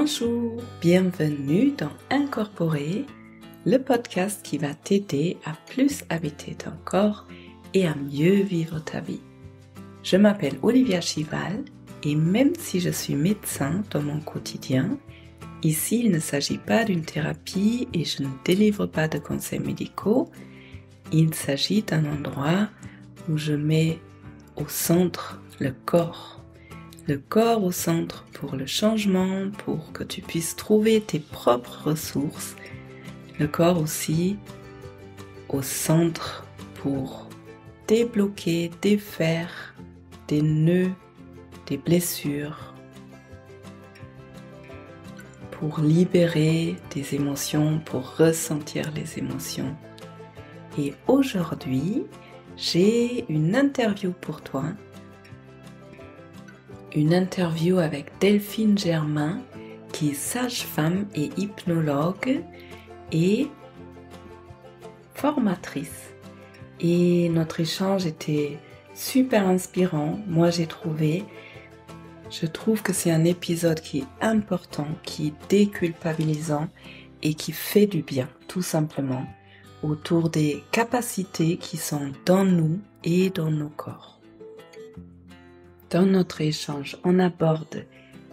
Bonjour, bienvenue dans Incorporer, le podcast qui va t'aider à plus habiter ton corps et à mieux vivre ta vie. Je m'appelle Olivia Chival et même si je suis médecin dans mon quotidien, ici il ne s'agit pas d'une thérapie et je ne délivre pas de conseils médicaux. Il s'agit d'un endroit où je mets au centre le corps. Le corps au centre pour le changement, pour que tu puisses trouver tes propres ressources. Le corps aussi au centre pour débloquer, défaire des nœuds, des blessures, pour libérer des émotions, pour ressentir les émotions. Et aujourd'hui, j'ai une interview pour toi. Une interview avec Delphine Germain, qui est sage-femme et hypnologue et formatrice. Et notre échange était super inspirant. Moi, je trouve que c'est un épisode qui est important, qui est déculpabilisant et qui fait du bien, tout simplement, autour des capacités qui sont dans nous et dans nos corps. Dans notre échange, on aborde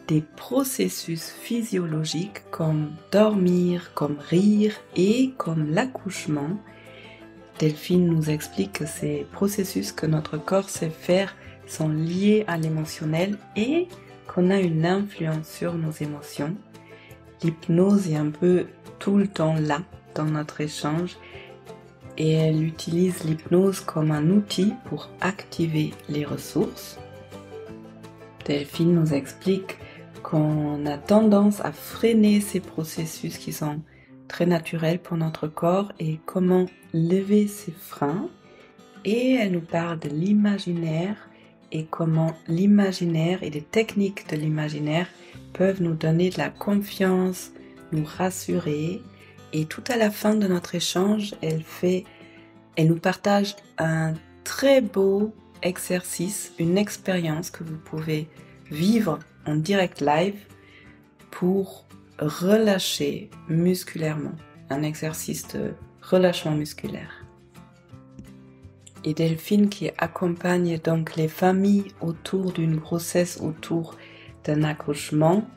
des processus physiologiques comme dormir, comme rire et comme l'accouchement. Delphine nous explique que ces processus que notre corps sait faire sont liés à l'émotionnel et qu'on a une influence sur nos émotions. L'hypnose est un peu tout le temps là dans notre échange et elle utilise l'hypnose comme un outil pour activer les ressources. Delphine nous explique qu'on a tendance à freiner ces processus qui sont très naturels pour notre corps et comment lever ces freins. Et elle nous parle de l'imaginaire et comment l'imaginaire et les techniques de l'imaginaire peuvent nous donner de la confiance, nous rassurer. Et tout à la fin de notre échange, elle nous partage un très beau exercice, une expérience que vous pouvez vivre en direct live pour relâcher musculairement, un exercice de relâchement musculaire. Et Delphine qui accompagne donc les familles autour d'une grossesse, autour d'un accouchement,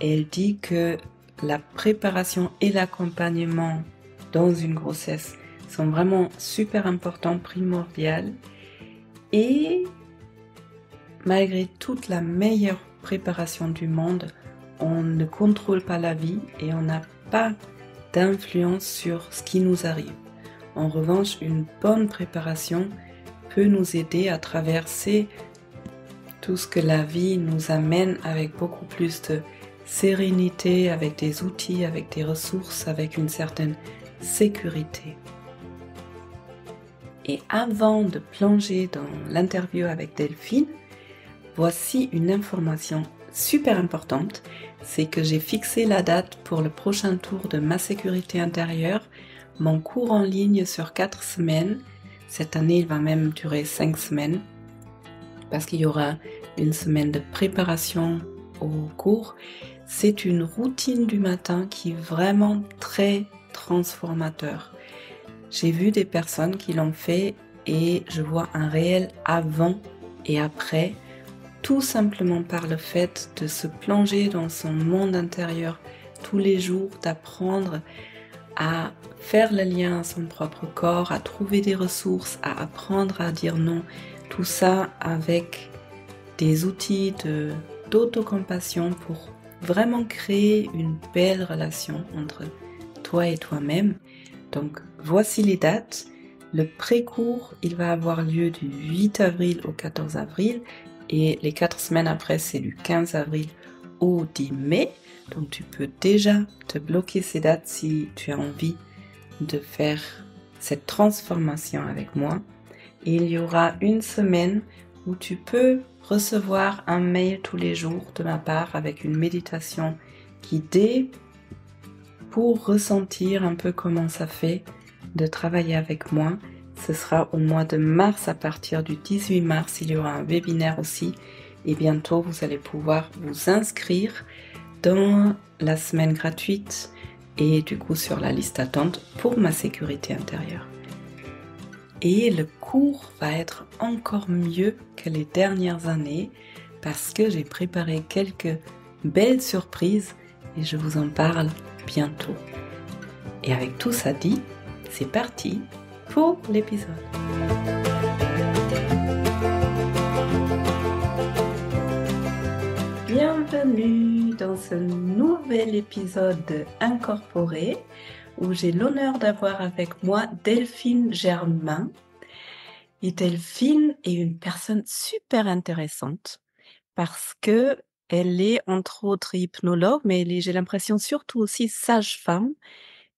elle dit que la préparation et l'accompagnement dans une grossesse sont vraiment super importants, primordiaux. Et malgré toute la meilleure préparation du monde, on ne contrôle pas la vie et on n'a pas d'influence sur ce qui nous arrive. En revanche, une bonne préparation peut nous aider à traverser tout ce que la vie nous amène avec beaucoup plus de sérénité, avec des outils, avec des ressources, avec une certaine sécurité. Et avant de plonger dans l'interview avec Delphine, voici une information super importante, c'est que j'ai fixé la date pour le prochain tour de Ma sécurité intérieure, mon cours en ligne sur 4 semaines. Cette année, il va même durer 5 semaines, parce qu'il y aura une semaine de préparation au cours. C'est une routine du matin qui est vraiment très transformateur. J'ai vu des personnes qui l'ont fait et je vois un réel avant et après, tout simplement par le fait de se plonger dans son monde intérieur tous les jours, d'apprendre à faire le lien à son propre corps, à trouver des ressources, à apprendre à dire non, tout ça avec des outils d'autocompassion pour vraiment créer une belle relation entre toi et toi-même. Donc voici les dates. Le pré-cours, il va avoir lieu du 8 avril au 14 avril et les 4 semaines après, c'est du 15 avril au 10 mai. Donc tu peux déjà te bloquer ces dates si tu as envie de faire cette transformation avec moi. Et il y aura une semaine où tu peux recevoir un mail tous les jours de ma part avec une méditation guidée pour ressentir un peu comment ça fait de travailler avec moi. Ce sera au mois de mars, à partir du 18 mars, il y aura un webinaire aussi. Et bientôt, vous allez pouvoir vous inscrire dans la semaine gratuite et du coup sur la liste d'attente pour ma sécurité intérieure. Et le cours va être encore mieux que les dernières années parce que j'ai préparé quelques belles surprises et je vous en parle bientôt. Et avec tout ça dit, c'est parti pour l'épisode. Bienvenue dans ce nouvel épisode de Incorporé où j'ai l'honneur d'avoir avec moi Delphine Germain. Et Delphine est une personne super intéressante parce que elle est entre autres hypnologue, mais elle est, j'ai l'impression, surtout aussi sage-femme.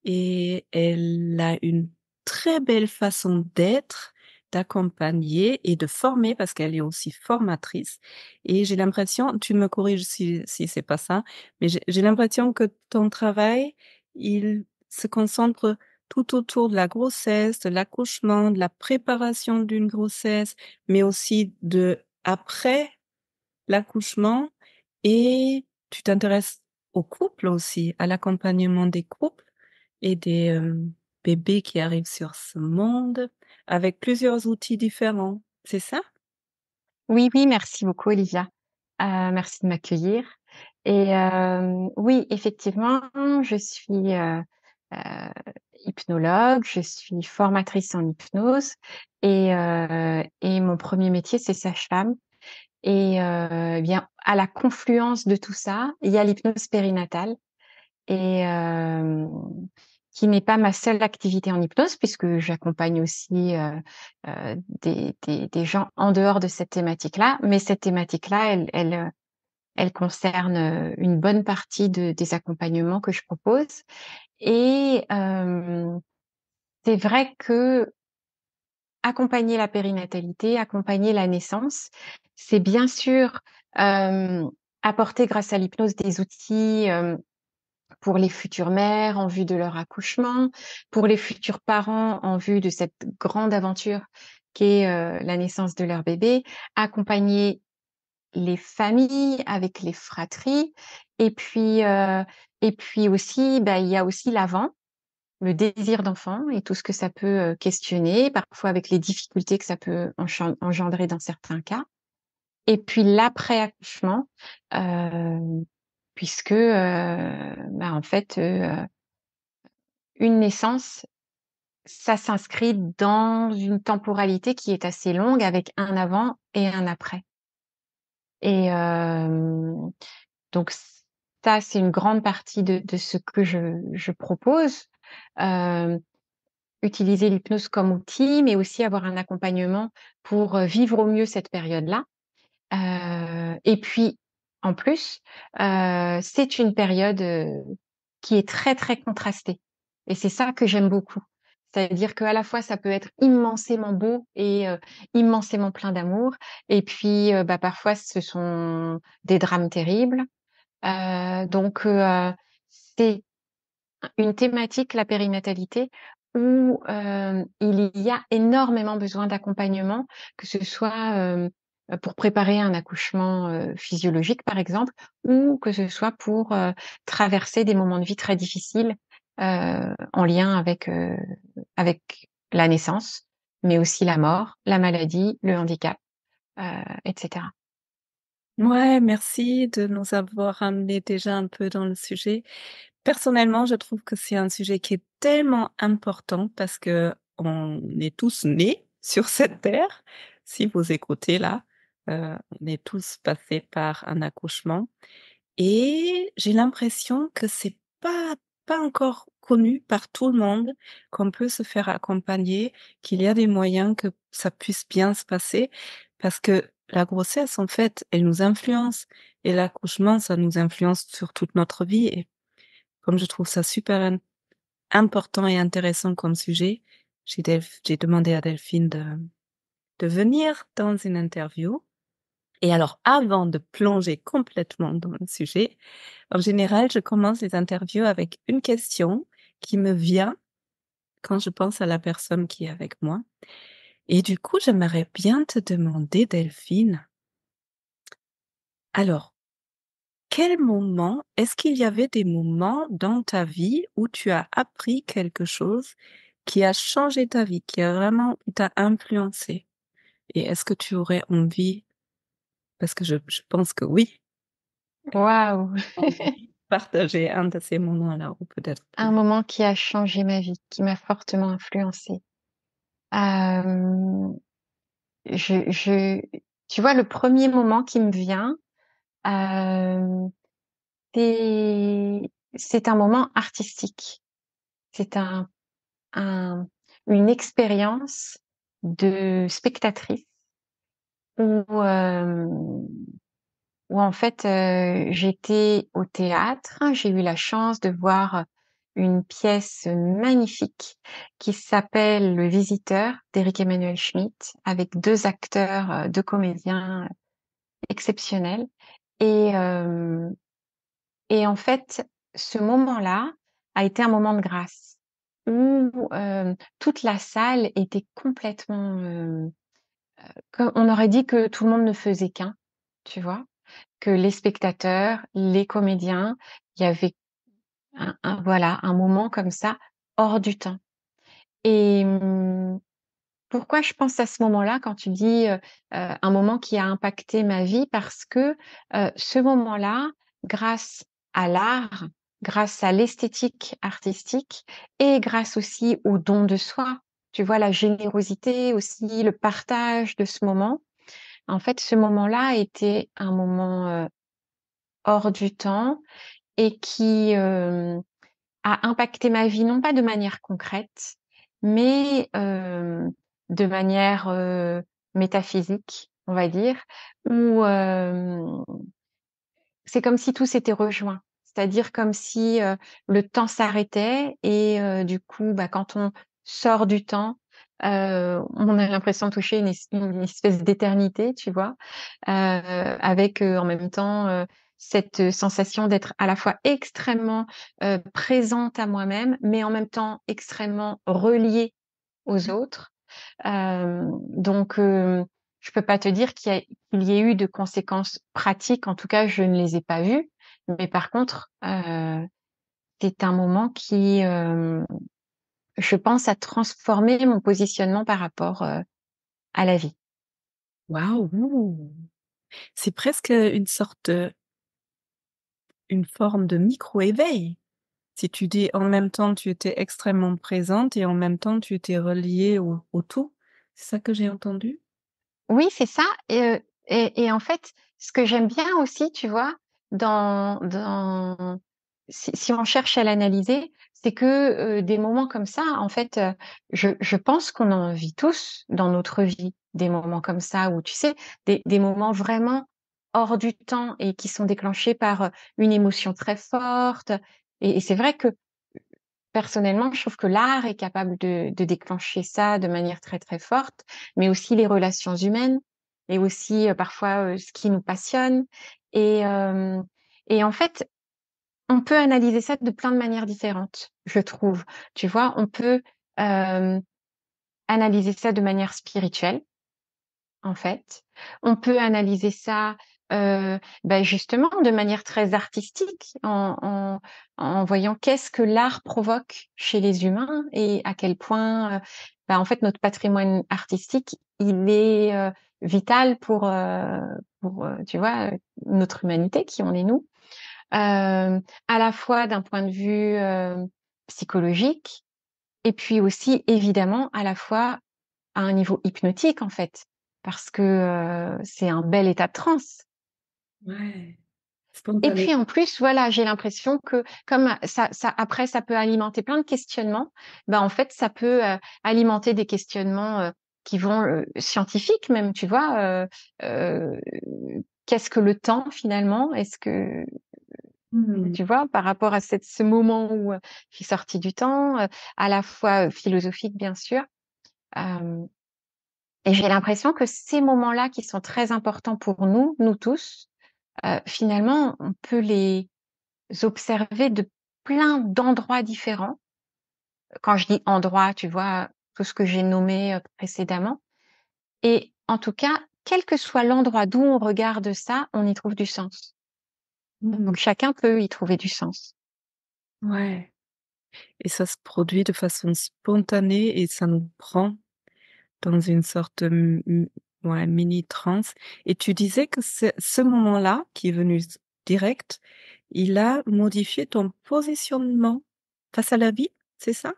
Et elle a une très belle façon d'être, d'accompagner et de former parce qu'elle est aussi formatrice. Et j'ai l'impression, tu me corriges si c'est pas ça, mais j'ai l'impression que ton travail, il se concentre tout autour de la grossesse, de l'accouchement, de la préparation d'une grossesse, mais aussi de après l'accouchement, et tu t'intéresses aux couples aussi, à l'accompagnement des couples et des bébés qui arrivent sur ce monde avec plusieurs outils différents. C'est ça? Oui, oui, merci beaucoup Olivia. Merci de m'accueillir et oui, effectivement, je suis, heu, hypnologue, je suis formatrice en hypnose et mon premier métier, c'est sage-femme et eh bien, à la confluence de tout ça, il y a l'hypnose périnatale et qui n'est pas ma seule activité en hypnose puisque j'accompagne aussi, des gens en dehors de cette thématique-là. Mais cette thématique-là, elle concerne, une bonne partie des accompagnements que je propose et c'est vrai que accompagner la périnatalité, accompagner la naissance, c'est bien sûr, hem, apporter grâce à l'hypnose des outils, pour les futures mères en vue de leur accouchement, pour les futurs parents en vue de cette grande aventure qu'est, la naissance de leur bébé, accompagner les familles avec les fratries et puis aussi, bah, il y a aussi l'avant, le désir d'enfant et tout ce que ça peut, questionner, parfois avec les difficultés que ça peut engendrer dans certains cas et puis l'après-accouchement, puisque, bah, en fait, une naissance, ça s'inscrit dans une temporalité qui est assez longue avec un avant et un après et donc ça, c'est une grande partie de ce que je propose. Hem, Utiliser l'hypnose comme outil, mais aussi avoir un accompagnement pour, vivre au mieux cette période-là. Et puis, en plus, c'est une période, qui est très, très contrastée et c'est ça que j'aime beaucoup. C'est-à-dire qu'à la fois, ça peut être immensément beau et immensément plein d'amour et puis, bah, parfois, ce sont des drames terribles. Donc c'est une thématique, la périnatalité, où, il y a énormément besoin d'accompagnement, que ce soit, pour préparer un accouchement, physiologique, par exemple, ou que ce soit pour, traverser des moments de vie très difficiles, en lien avec la naissance, mais aussi la mort, la maladie, le handicap, et cetera. Ouais, merci de nous avoir amenés déjà un peu dans le sujet. Personnellement, je trouve que c'est un sujet qui est tellement important parce que on est tous nés sur cette terre. Si vous écoutez là, on est tous passés par un accouchement. Et j'ai l'impression que c'est pas encore connu par tout le monde, qu'on peut se faire accompagner, qu'il y a des moyens que ça puisse bien se passer. Parce que la grossesse, en fait, elle nous influence et l'accouchement, ça nous influence sur toute notre vie. Et comme je trouve ça super important et intéressant comme sujet, j'ai demandé à Delphine de venir dans une interview. Et alors, avant de plonger complètement dans le sujet, en général, je commence les interviews avec une question qui me vient quand je pense à la personne qui est avec moi. Et du coup, j'aimerais bien te demander, Delphine, alors, est-ce qu'il y avait des moments dans ta vie où tu as appris quelque chose qui a changé ta vie, qui t'a influencé? Et est-ce que tu aurais envie, parce que je pense que oui, Waouh! envie de partager un de ces moments-là, ou peut-être Un plus. moment qui a changé ma vie, qui m'a fortement influencée. Hem, je tu vois, le premier moment qui me vient, hem, c'est c'est un moment artistique. C'est un une expérience de spectatrice où, où en fait, j'étais au théâtre. J'ai eu la chance de voir une pièce magnifique qui s'appelle Le Visiteur d'Éric Emmanuel Schmitt, avec 2 acteurs, 2 comédiens exceptionnels et hem et en fait, ce moment-là a été un moment de grâce où, toute la salle était complètement, co on aurait dit que tout le monde ne faisait qu'un, tu vois? Que les spectateurs, les comédiens, il y avait voilà, un moment comme ça, hors du temps et pourquoi je pense à ce moment-là quand tu dis, un moment qui a impacté ma vie? Parce que, ce moment-là, grâce à l'art, grâce à l'esthétique artistique et grâce aussi au don de soi, tu vois? La générosité aussi, le partage de ce moment. En fait, ce moment-là était un moment, hors du temps et qui, a impacté ma vie, non pas de manière concrète, mais de manière, métaphysique, on va dire, où, c'est comme si tout s'était rejoint. C'est-à-dire comme si, le temps s'arrêtait et du coup, bah, quand on sort du temps, on a l'impression de toucher une espèce d'éternité, tu vois? Avec, en même temps, cette, sensation d'être à la fois extrêmement, présente à moi-même, mais en même temps extrêmement reliée aux autres. Donc, je peux pas te dire qu'il y ait eu de conséquences pratiques, en tout cas, je ne les ai pas vues. Mais par contre, c'est un moment qui, je pense, a transformé mon positionnement par rapport, à la vie. Waouh! C'est presque une forme de micro-éveil. Si tu dis en même temps tu étais extrêmement présente et en même temps tu étais reliée au tout. C'est ça que j'ai entendu? Oui, c'est ça et en fait, ce que j'aime bien aussi, tu vois, dans si on cherche à l'analyser, c'est que, des moments comme ça, en fait, je pense qu'on en vit tous dans notre vie, des moments comme ça où, tu sais, des moments vraiment hors du temps et qui sont déclenchés par, une émotion très forte et c'est vrai que personnellement, je trouve que l'art est capable de déclencher ça de manière très, très forte, mais aussi les relations humaines et aussi, parfois, ce qui nous passionne et hem et en fait, on peut analyser ça de plein de manières différentes, je trouve. Tu vois? On peut, hem, analyser ça de manière spirituelle, en fait. On peut analyser ça, justement de manière très artistique en voyant qu'est-ce que l'art provoque chez les humains et à quel point, en fait notre patrimoine artistique, il est, vital pour, tu vois, notre humanité, qui on est nous. À la fois d'un point de vue, psychologique et puis aussi évidemment à la fois à un niveau hypnotique, en fait, parce que, c'est un bel état de transe Ouais, et spontané. puis, en plus, voilà, j'ai l'impression que comme ça après ça peut alimenter plein de questionnements, en fait, ça peut, alimenter des questionnements, qui vont, scientifiques même, tu vois? Qu'est-ce que le temps finalement? Est-ce que Mmh. tu vois? Par rapport à ce moment où, je suis sortie du temps, à la fois, philosophique bien sûr, hem et j'ai l'impression que ces moments-là qui sont très importants pour nous, nous tous, finalement, on peut les observer de plein d'endroits différents. Quand je dis endroits, tu vois, tout ce que j'ai nommé, précédemment et en tout cas, quel que soit l'endroit d'où on regarde ça, on y trouve du sens. Donc chacun peut y trouver du sens. Ouais. Et ça se produit de façon spontanée et ça nous prend dans une sorte de ouais, mini transe et tu disais que ce moment-là, qui est venu direct, il a modifié ton positionnement face à la vie, c'est ça?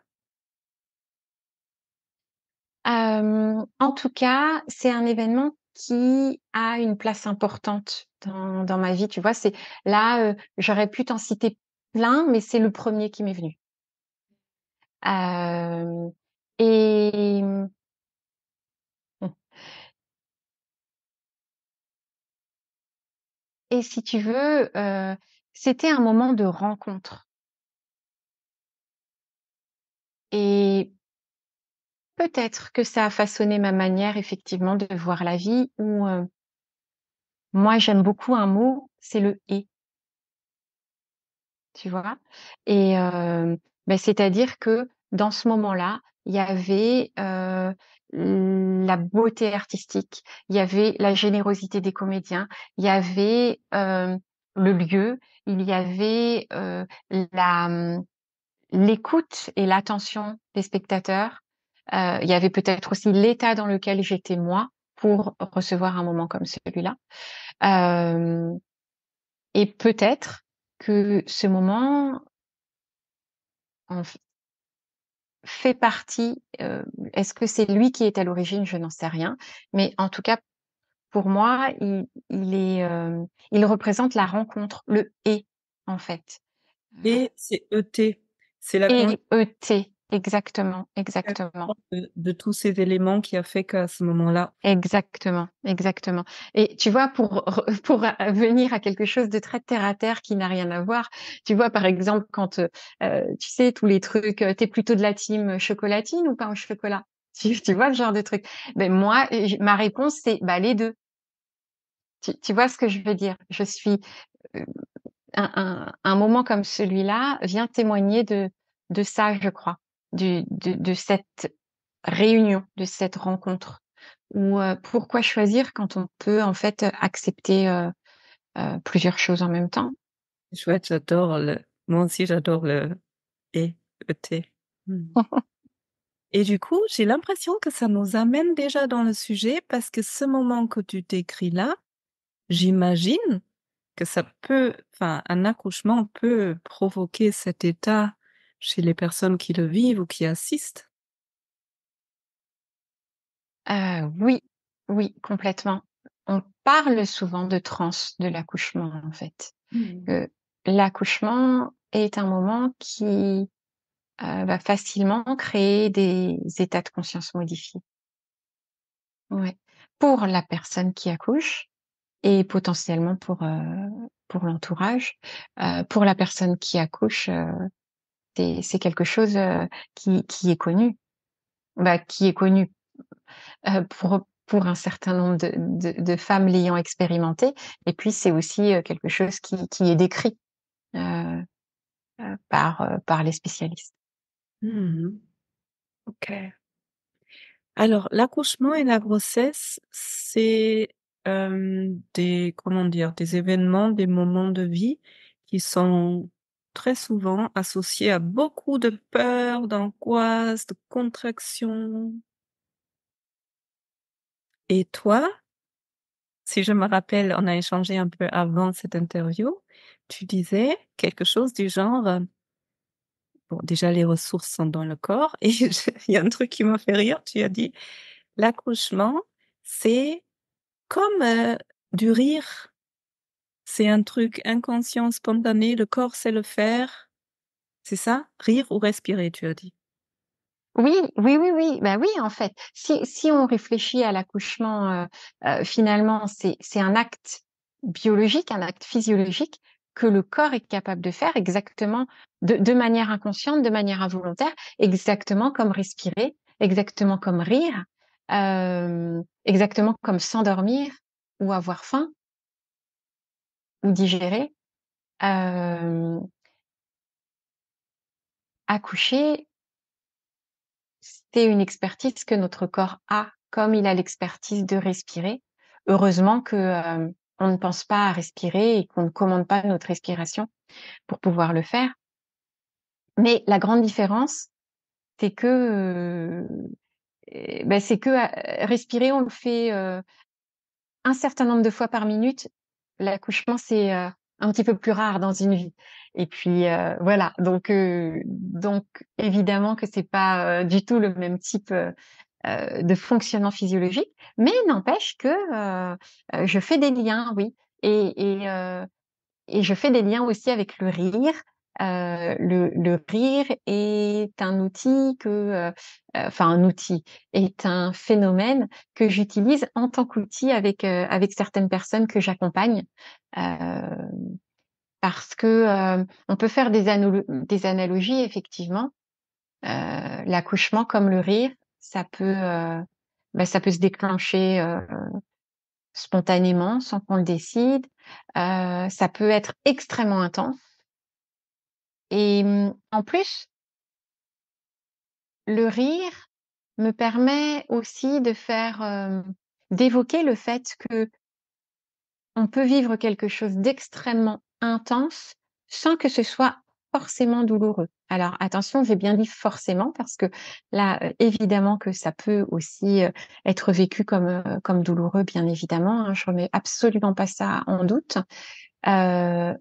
En tout cas, c'est un événement qui a une place importante dans ma vie, tu vois? C'est là, j'aurais pu t'en citer plein, mais c'est le premier qui m'est venu. Hem et et si tu veux, c'était un moment de rencontre et peut-être que ça a façonné ma manière effectivement de voir la vie où, moi j'aime beaucoup un mot, c'est le «et». Tu vois? Et c'est-à-dire que dans ce moment-là, il y avait, la beauté artistique, il y avait la générosité des comédiens, il y avait, le lieu, il y avait, l'écoute et l'attention des spectateurs. Il y avait peut-être aussi l'état dans lequel j'étais moi pour recevoir un moment comme celui-là. Hem et peut-être que ce moment en fait partie, est-ce que c'est lui qui est à l'origine? Je n'en sais rien, mais en tout cas, pour moi, il représente la rencontre, le «et» en fait. Et c'est ET, c'est la E-E-T, exactement, exactement. de tous ces éléments qui a fait qu'à ce moment-là Exactement, exactement. Et tu vois, pour venir à quelque chose de très terre à terre qui n'a rien à voir, tu vois, par exemple, quand, tu sais, tous les trucs, tu plutôt de la team chocolatine ou pain au chocolat? Tu vois le genre de truc? Ben moi, ma réponse, c'est, bah, les 2. Tu vois ce que je veux dire? Je suis, heu, un moment comme celui-là vient témoigner de ça, je crois, de cette réunion, de cette rencontre. Ou, pourquoi choisir quand on peut en fait, accepter, plusieurs choses en même temps? chouette, j'adore le moi aussi j'adore le et, ET. Mmh. Et du coup, j'ai l'impression que ça nous amène déjà dans le sujet parce que ce moment que tu décris là, j'imagine que ça peut enfin, un accouchement peut provoquer cet état chez les personnes qui le vivent ou qui assistent. Oui, oui, complètement. On parle souvent de transe de l'accouchement, en fait. Mmh. L'accouchement est un moment qui, va facilement créer des états de conscience modifiés. Ouais. Pour la personne qui accouche et potentiellement pour l'entourage. Pour la personne qui accouche, c'est quelque chose, qui est connu. Bah, qui est connu, pour un certain nombre de femmes l'ayant expérimenté et puis c'est aussi, quelque chose qui est décrit, heu par les spécialistes. Mmh mh. OK. Alors l'accouchement et la grossesse, c'est, des comment dire? Des événements, des moments de vie qui sont très souvent associés à beaucoup de peur, d'angoisse, de contraction. Et toi, si je me rappelle, on a échangé un peu avant cette interview, tu disais quelque chose du genre, bon déjà les ressources sont dans le corps et il y a un truc qui m'a fait rire, tu as dit: «L'accouchement, c'est comme, du rire, c'est un truc inconscient, spontané, le corps sait le faire». C'est ça? Rire ou respirer, tu as dit? Oui, oui, oui, oui, bah, oui, en fait. Si on réfléchit à l'accouchement, finalement, c'est un acte biologique, un acte physiologique que le corps est capable de faire exactement de manière inconsciente, de manière involontaire, exactement comme respirer, exactement comme rire, exactement comme s'endormir ou avoir faim ou digérer. Hem, accoucher, c'est une expertise que notre corps a, comme il a l'expertise de respirer. Heureusement que, on ne pense pas à respirer et qu'on ne commande pas notre respiration pour pouvoir le faire. Mais la grande différence, c'est que, c'est que respirer, on le fait un certain nombre de fois par minute. L'accouchement, c'est un petit peu plus rare dans une vie. Et puis voilà, donc évidemment que c'est pas du tout le même type de fonctionnement physiologique, mais n'empêche que je fais des liens, oui, et je fais des liens aussi avec le rire. Le rire est un outil enfin un outil, est un phénomène que j'utilise en tant qu'outil avec certaines personnes que j'accompagne, euh, parce que on peut faire des analogies effectivement. L'accouchement comme le rire, ça peut se déclencher spontanément, sans qu'on le décide. Ça peut être extrêmement intense. Et en plus, le rire me permet aussi d'évoquer le fait que on peut vivre quelque chose d'extrêmement intense sans que ce soit forcément douloureux. Alors attention, j'ai bien dit forcément parce que là, évidemment que ça peut aussi être vécu comme douloureux, bien évidemment, hein, je remets absolument pas ça en doute. Euh,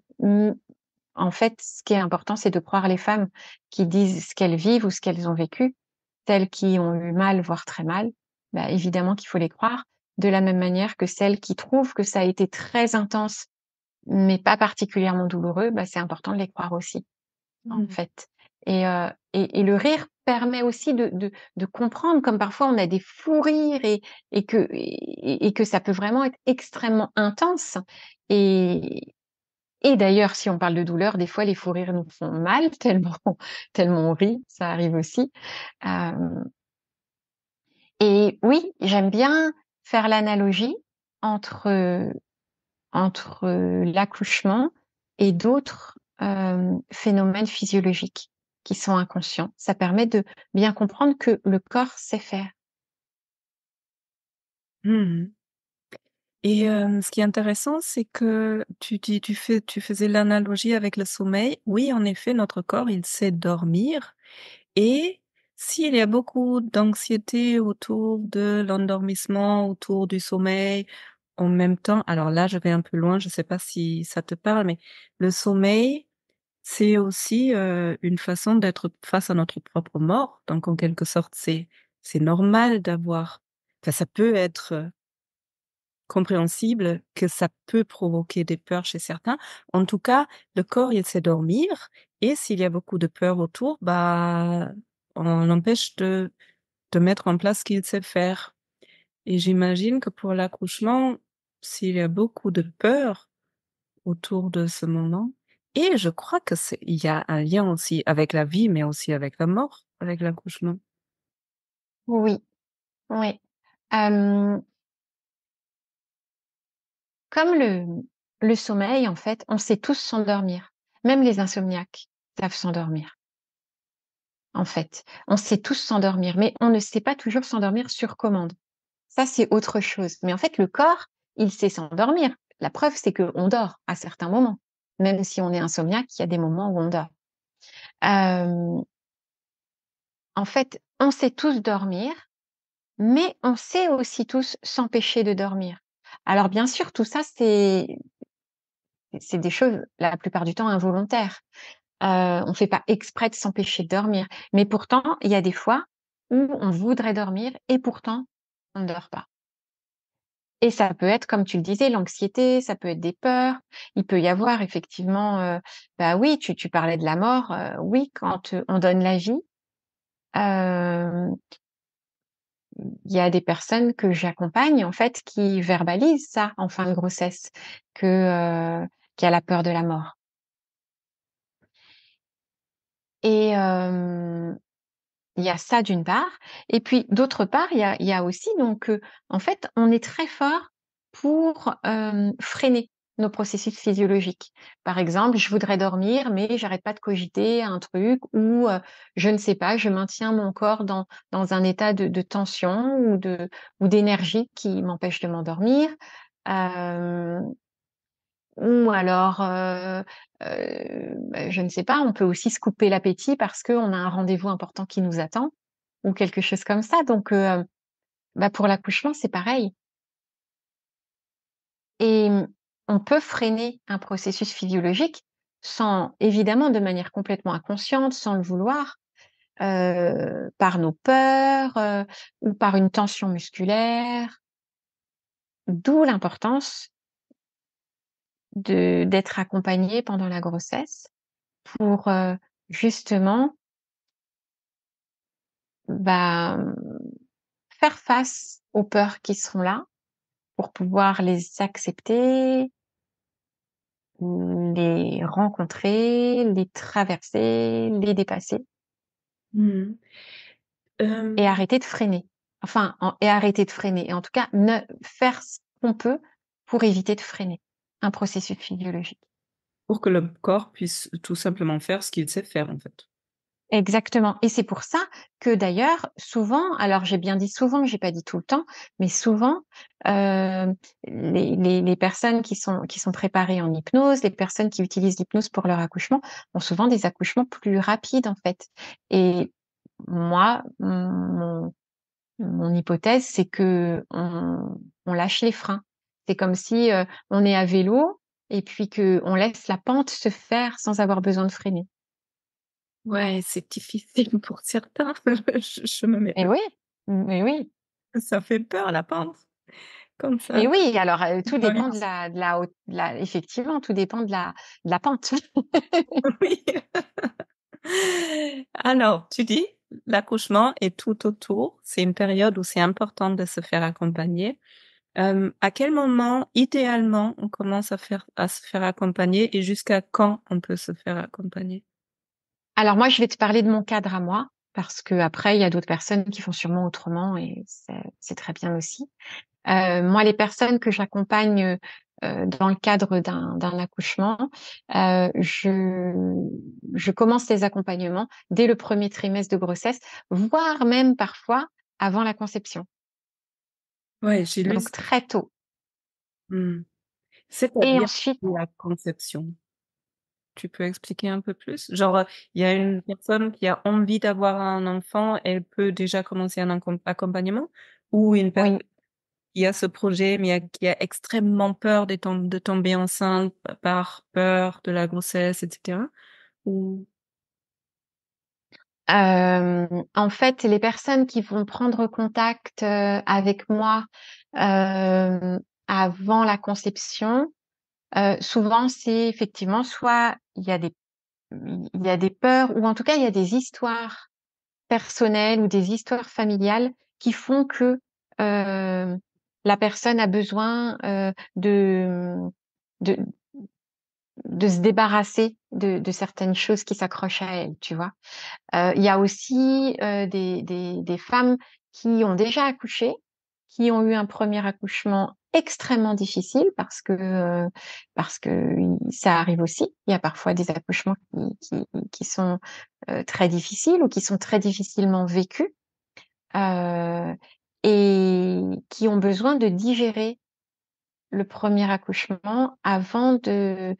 En fait, ce qui est important, c'est de croire les femmes qui disent ce qu'elles vivent ou ce qu'elles ont vécu, celles qui ont eu mal, voire très mal. Bah, évidemment qu'il faut les croire, de la même manière que celles qui trouvent que ça a été très intense, mais pas particulièrement douloureux, bah, c'est important de les croire aussi, en Mhm. fait. Et le rire permet aussi de comprendre, comme parfois on a des fous rires et que ça peut vraiment être extrêmement intense. Et, et d'ailleurs, si on parle de douleur, des fois, les fous rires nous font mal tellement on rit, ça arrive aussi. Euh, et oui, j'aime bien faire l'analogie entre, entre l'accouchement et d'autres phénomènes physiologiques qui sont inconscients. Ça permet de bien comprendre que le corps sait faire. Mhm. Et ce qui est intéressant, c'est que tu faisais l'analogie avec le sommeil. Oui, en effet, notre corps, il sait dormir. Et s'il y a beaucoup d'anxiété autour de l'endormissement, autour du sommeil, en même temps, alors là, je vais un peu loin, je ne sais pas si ça te parle, mais le sommeil, c'est aussi une façon d'être face à notre propre mort. Donc, en quelque sorte, c'est normal d'avoir, enfin, ça peut être compréhensible que ça peut provoquer des peurs chez certains. En tout cas, le corps, il sait dormir et s'il y a beaucoup de peur autour, bah, on empêche de mettre en place ce qu'il sait faire. Et j'imagine que pour l'accouchement, s'il y a beaucoup de peur autour de ce moment, et je crois que il y a un lien aussi avec la vie, mais aussi avec la mort, avec l'accouchement. Oui, oui. Euh, Comme le sommeil, en fait, on sait tous s'endormir. Même les insomniaques savent s'endormir, en fait. On sait tous s'endormir, mais on ne sait pas toujours s'endormir sur commande. Ça, c'est autre chose. Mais en fait, le corps, il sait s'endormir. La preuve, c'est qu'on dort à certains moments. Même si on est insomniaque, il y a des moments où on dort. Euh, En fait, on sait tous dormir, mais on sait aussi tous s'empêcher de dormir. Alors bien sûr, tout ça, c'est des choses, la plupart du temps, involontaires. On ne fait pas exprès de s'empêcher de dormir. Mais pourtant, il y a des fois où on voudrait dormir et pourtant, on ne dort pas. Et ça peut être, comme tu le disais, l'anxiété, ça peut être des peurs. Il peut y avoir effectivement, bah oui, tu parlais de la mort. Oui, quand on donne la vie, euh, il y a des personnes que j'accompagne en fait qui verbalisent ça en fin de grossesse, qu'il y a la peur de la mort. Et il y a ça d'une part, et puis d'autre part, il y a aussi donc en fait, on est très fort pour freiner nos processus physiologiques. Par exemple, je voudrais dormir, mais j'arrête pas de cogiter un truc, ou je ne sais pas, je maintiens mon corps dans un état de tension ou d'énergie qui m'empêche de m'endormir. Euh, Ou alors, je ne sais pas, on peut aussi se couper l'appétit parce qu'on a un rendez-vous important qui nous attend ou quelque chose comme ça. Donc, pour l'accouchement, c'est pareil. Et on peut freiner un processus physiologique sans, évidemment, de manière complètement inconsciente, sans le vouloir, par nos peurs, ou par une tension musculaire. D'où l'importance d'être accompagné pendant la grossesse pour, justement, bah, faire face aux peurs qui sont là, pour pouvoir les accepter, les rencontrer, les traverser, les dépasser Mhm. et Euh, arrêter de freiner. Enfin, et arrêter de freiner. Et en tout cas, faire ce qu'on peut pour éviter de freiner un processus physiologique. pour que le corps puisse tout simplement faire ce qu'il sait faire, en fait. Exactement. Et c'est pour ça que d'ailleurs, souvent, alors j'ai bien dit souvent, j'ai pas dit tout le temps, mais souvent, euh, les personnes qui sont préparées en hypnose, les personnes qui utilisent l'hypnose pour leur accouchement, ont souvent des accouchements plus rapides en fait. Et moi, mon hypothèse, c'est que on lâche les freins. C'est comme si on est à vélo et puis que on laisse la pente se faire sans avoir besoin de freiner. Ouais, c'est difficile pour certains. Je me mets, Et oui, mais oui. ça fait peur, la pente, comme ça. Et oui, alors, tout Dans dépend effectivement, tout dépend de la pente. Oui. Alors, tu dis, l'accouchement est tout autour. C'est une période où c'est important de se faire accompagner. À quel moment, idéalement, on commence à se faire accompagner et jusqu'à quand on peut se faire accompagner? Alors moi, je vais te parler de mon cadre à moi, parce que après, il y a d'autres personnes qui font sûrement autrement et c'est très bien aussi. Moi, les personnes que j'accompagne, dans le cadre d'un accouchement, je commence les accompagnements dès le premier trimestre de grossesse, voire même parfois avant la conception, Ouais, j'ai lu donc ça. très tôt. Hmm. Et C'est-à-dire ensuite, la conception. Tu peux expliquer un peu plus? Genre, il y a une personne qui a envie d'avoir un enfant, elle peut déjà commencer un accompagnement, ou une personne oui. qui a ce projet, mais qui a extrêmement peur de tomber enceinte par peur de la grossesse, etc. Ou... En fait, les personnes qui vont prendre contact avec moi euh, avant la conception, souvent c'est effectivement soit il y a des peurs ou en tout cas il y a des histoires personnelles ou des histoires familiales qui font que la personne a besoin de, de se débarrasser de certaines choses qui s'accrochent à elle, tu vois. Il y a aussi des femmes qui ont déjà accouché, qui ont eu un premier accouchement extrêmement difficile parce que ça arrive aussi. Il y a parfois des accouchements qui sont très difficiles ou qui sont très difficilement vécus euh, et qui ont besoin de digérer le premier accouchement avant de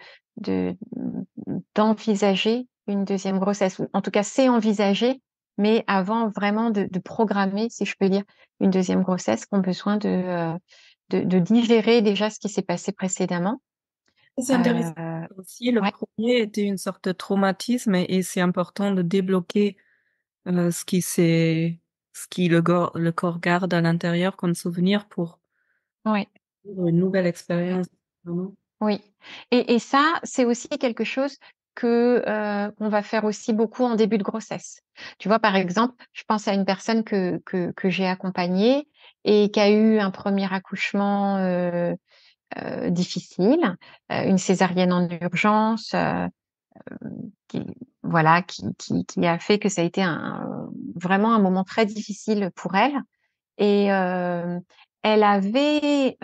d'envisager une deuxième grossesse. En tout cas, c'est envisagé, mais avant vraiment de programmer, si je peux dire, une deuxième grossesse, qui ont besoin de digérer déjà ce qui s'est passé précédemment. C'est intéressant Euh, aussi. Le ouais, premier était une sorte de traumatisme et c'est important de débloquer ce ce qui le corps garde à l'intérieur comme souvenir pour ouais. vivre une nouvelle expérience. Vraiment. Oui, et ça, c'est aussi quelque chose qu'on va faire aussi beaucoup en début de grossesse. Tu vois, par exemple, je pense à une personne que j'ai accompagnée et qui a eu un premier accouchement difficile, une césarienne en urgence, qui, voilà, qui a fait que ça a été vraiment un moment très difficile pour elle. Et elle avait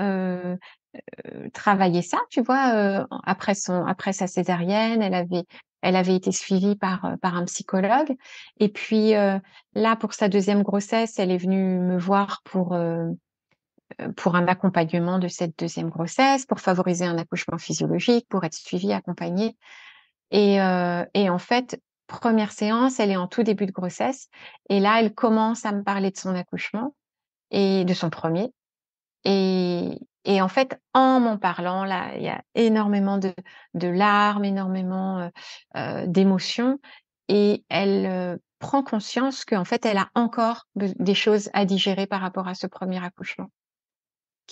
travailler ça, tu vois, après sa césarienne, elle avait été suivie par un psychologue. Et puis là, pour sa deuxième grossesse, elle est venue me voir pour un accompagnement de cette deuxième grossesse, pour favoriser un accouchement physiologique, pour être suivie, accompagnée. Et en fait, première séance, elle est en tout début de grossesse. Et là, elle commence à me parler de son accouchement et de son premier. Et en fait, en m'en parlant, là, il y a énormément de larmes, énormément d'émotions. Et elle prend conscience qu'en fait, elle a encore des choses à digérer par rapport à ce premier accouchement.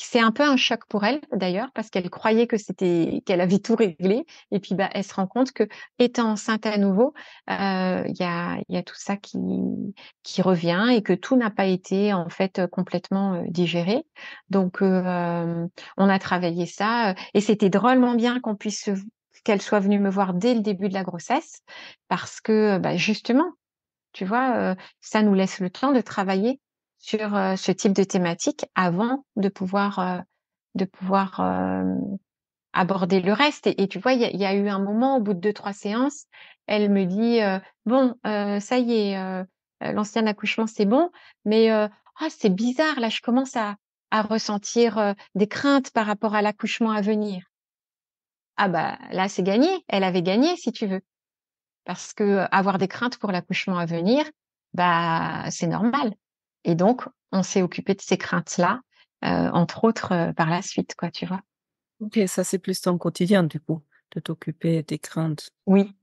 C'est un peu un choc pour elle d'ailleurs parce qu'elle croyait qu'elle avait tout réglé et puis bah elle se rend compte que étant enceinte à nouveau, il y a tout ça qui revient et que tout n'a pas été en fait complètement digéré. Donc on a travaillé ça et c'était drôlement bien qu'elle soit venue me voir dès le début de la grossesse parce que bah, justement tu vois, ça nous laisse le temps de travailler sur, ce type de thématique avant de pouvoir, aborder le reste et tu vois, il y a eu un moment au bout de 2-3 séances, elle me dit, «Bon, ça y est, l'ancien accouchement, c'est bon, mais ah, c'est bizarre là, je commence à ressentir, des craintes par rapport à l'accouchement à venir». Ah bah, là, c'est gagné, elle avait gagné si tu veux. Parce que avoir des craintes pour l'accouchement à venir, bah, c'est normal. Et donc, on s'est occupé de ces craintes-là, entre autres, par la suite, quoi, tu vois? OK, ça c'est plus ton quotidien du coup, de t'occuper des craintes Oui.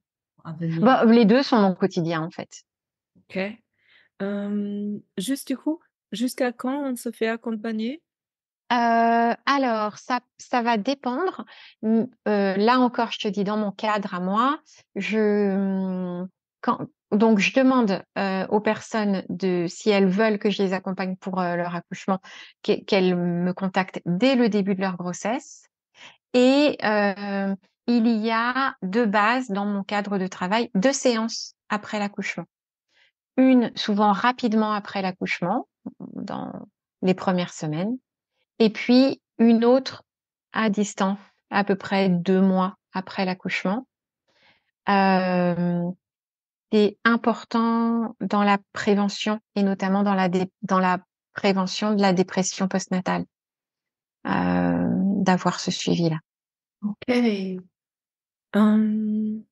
à venir. Bah, les 2 sont mon quotidien, en fait. OK. Juste du coup, jusqu'à quand on se fait accompagner? Alors ça va dépendre. Là encore, je te dis dans mon cadre à moi, quand donc je demande, aux personnes si elles veulent que je les accompagne pour, leur accouchement, qu'elles me contactent dès le début de leur grossesse et il y a de base dans mon cadre de travail 2 séances après l'accouchement. Une souvent rapidement après l'accouchement, dans les premières semaines et puis une autre à distance, à peu près 2 mois après l'accouchement. Hem, c'est important dans la prévention et notamment dans la prévention de la dépression postnatale, d'avoir ce suivi-là. OK. Hem,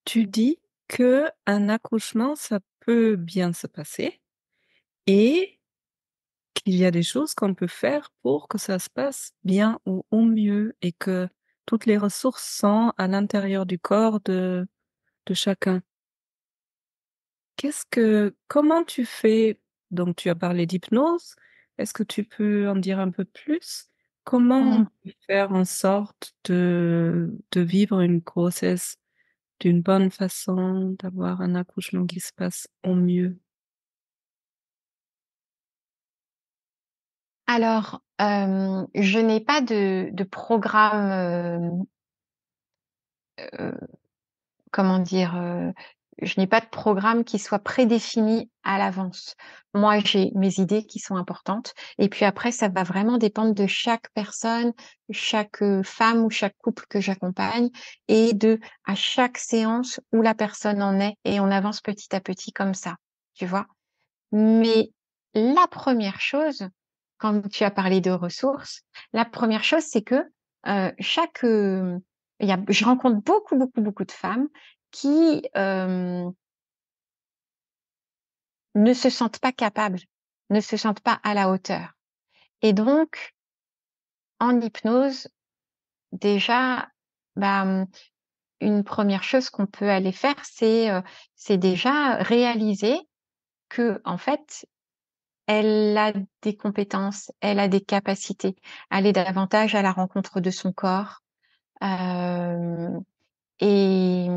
Tu dis que un accouchement, ça peut bien se passer et qu'il y a des choses qu'on peut faire pour que ça se passe bien ou au mieux et que toutes les ressources sont à l'intérieur du corps de chacun. Comment tu fais? Donc tu as parlé d'hypnose. Est-ce que tu peux en dire un peu plus? Comment on Mmh. peut faire en sorte de vivre une grossesse d'une bonne façon, d'avoir un accouchement qui se passe au mieux? Alors, je n'ai pas de programme, comment dire? Je n'ai pas de programme qui soit prédéfini à l'avance. Moi, j'ai mes idées qui sont importantes et puis après ça va vraiment dépendre de chaque personne, chaque, femme ou chaque couple que j'accompagne et à chaque séance où la personne en est et on avance petit à petit comme ça, tu vois? Mais la première chose, quand tu as parlé de ressources, la première chose, c'est que, chaque, je rencontre beaucoup, beaucoup, beaucoup de femmes qui, ne se sentent pas capables, ne se sentent pas à la hauteur et donc en hypnose, déjà, bah, une première chose qu'on peut aller faire, c'est déjà réaliser que en fait, elle a des compétences, elle a des capacités, aller davantage à la rencontre de son corps, hem et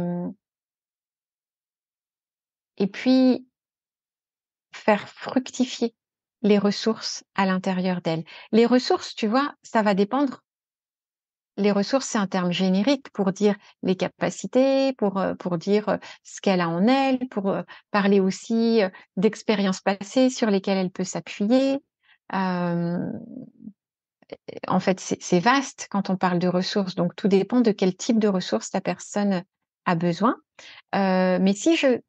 et puis faire fructifier les ressources à l'intérieur d'elle. Les ressources, tu vois, ça va dépendre. Les ressources, c'est un terme générique pour dire les capacités, pour dire, ce qu'elle a en elle, pour, parler aussi, d'expériences passées sur lesquelles elle peut s'appuyer. Hem En fait, c'est vaste quand on parle de ressources, donc tout dépend de quel type de ressources la personne a besoin. Mais si je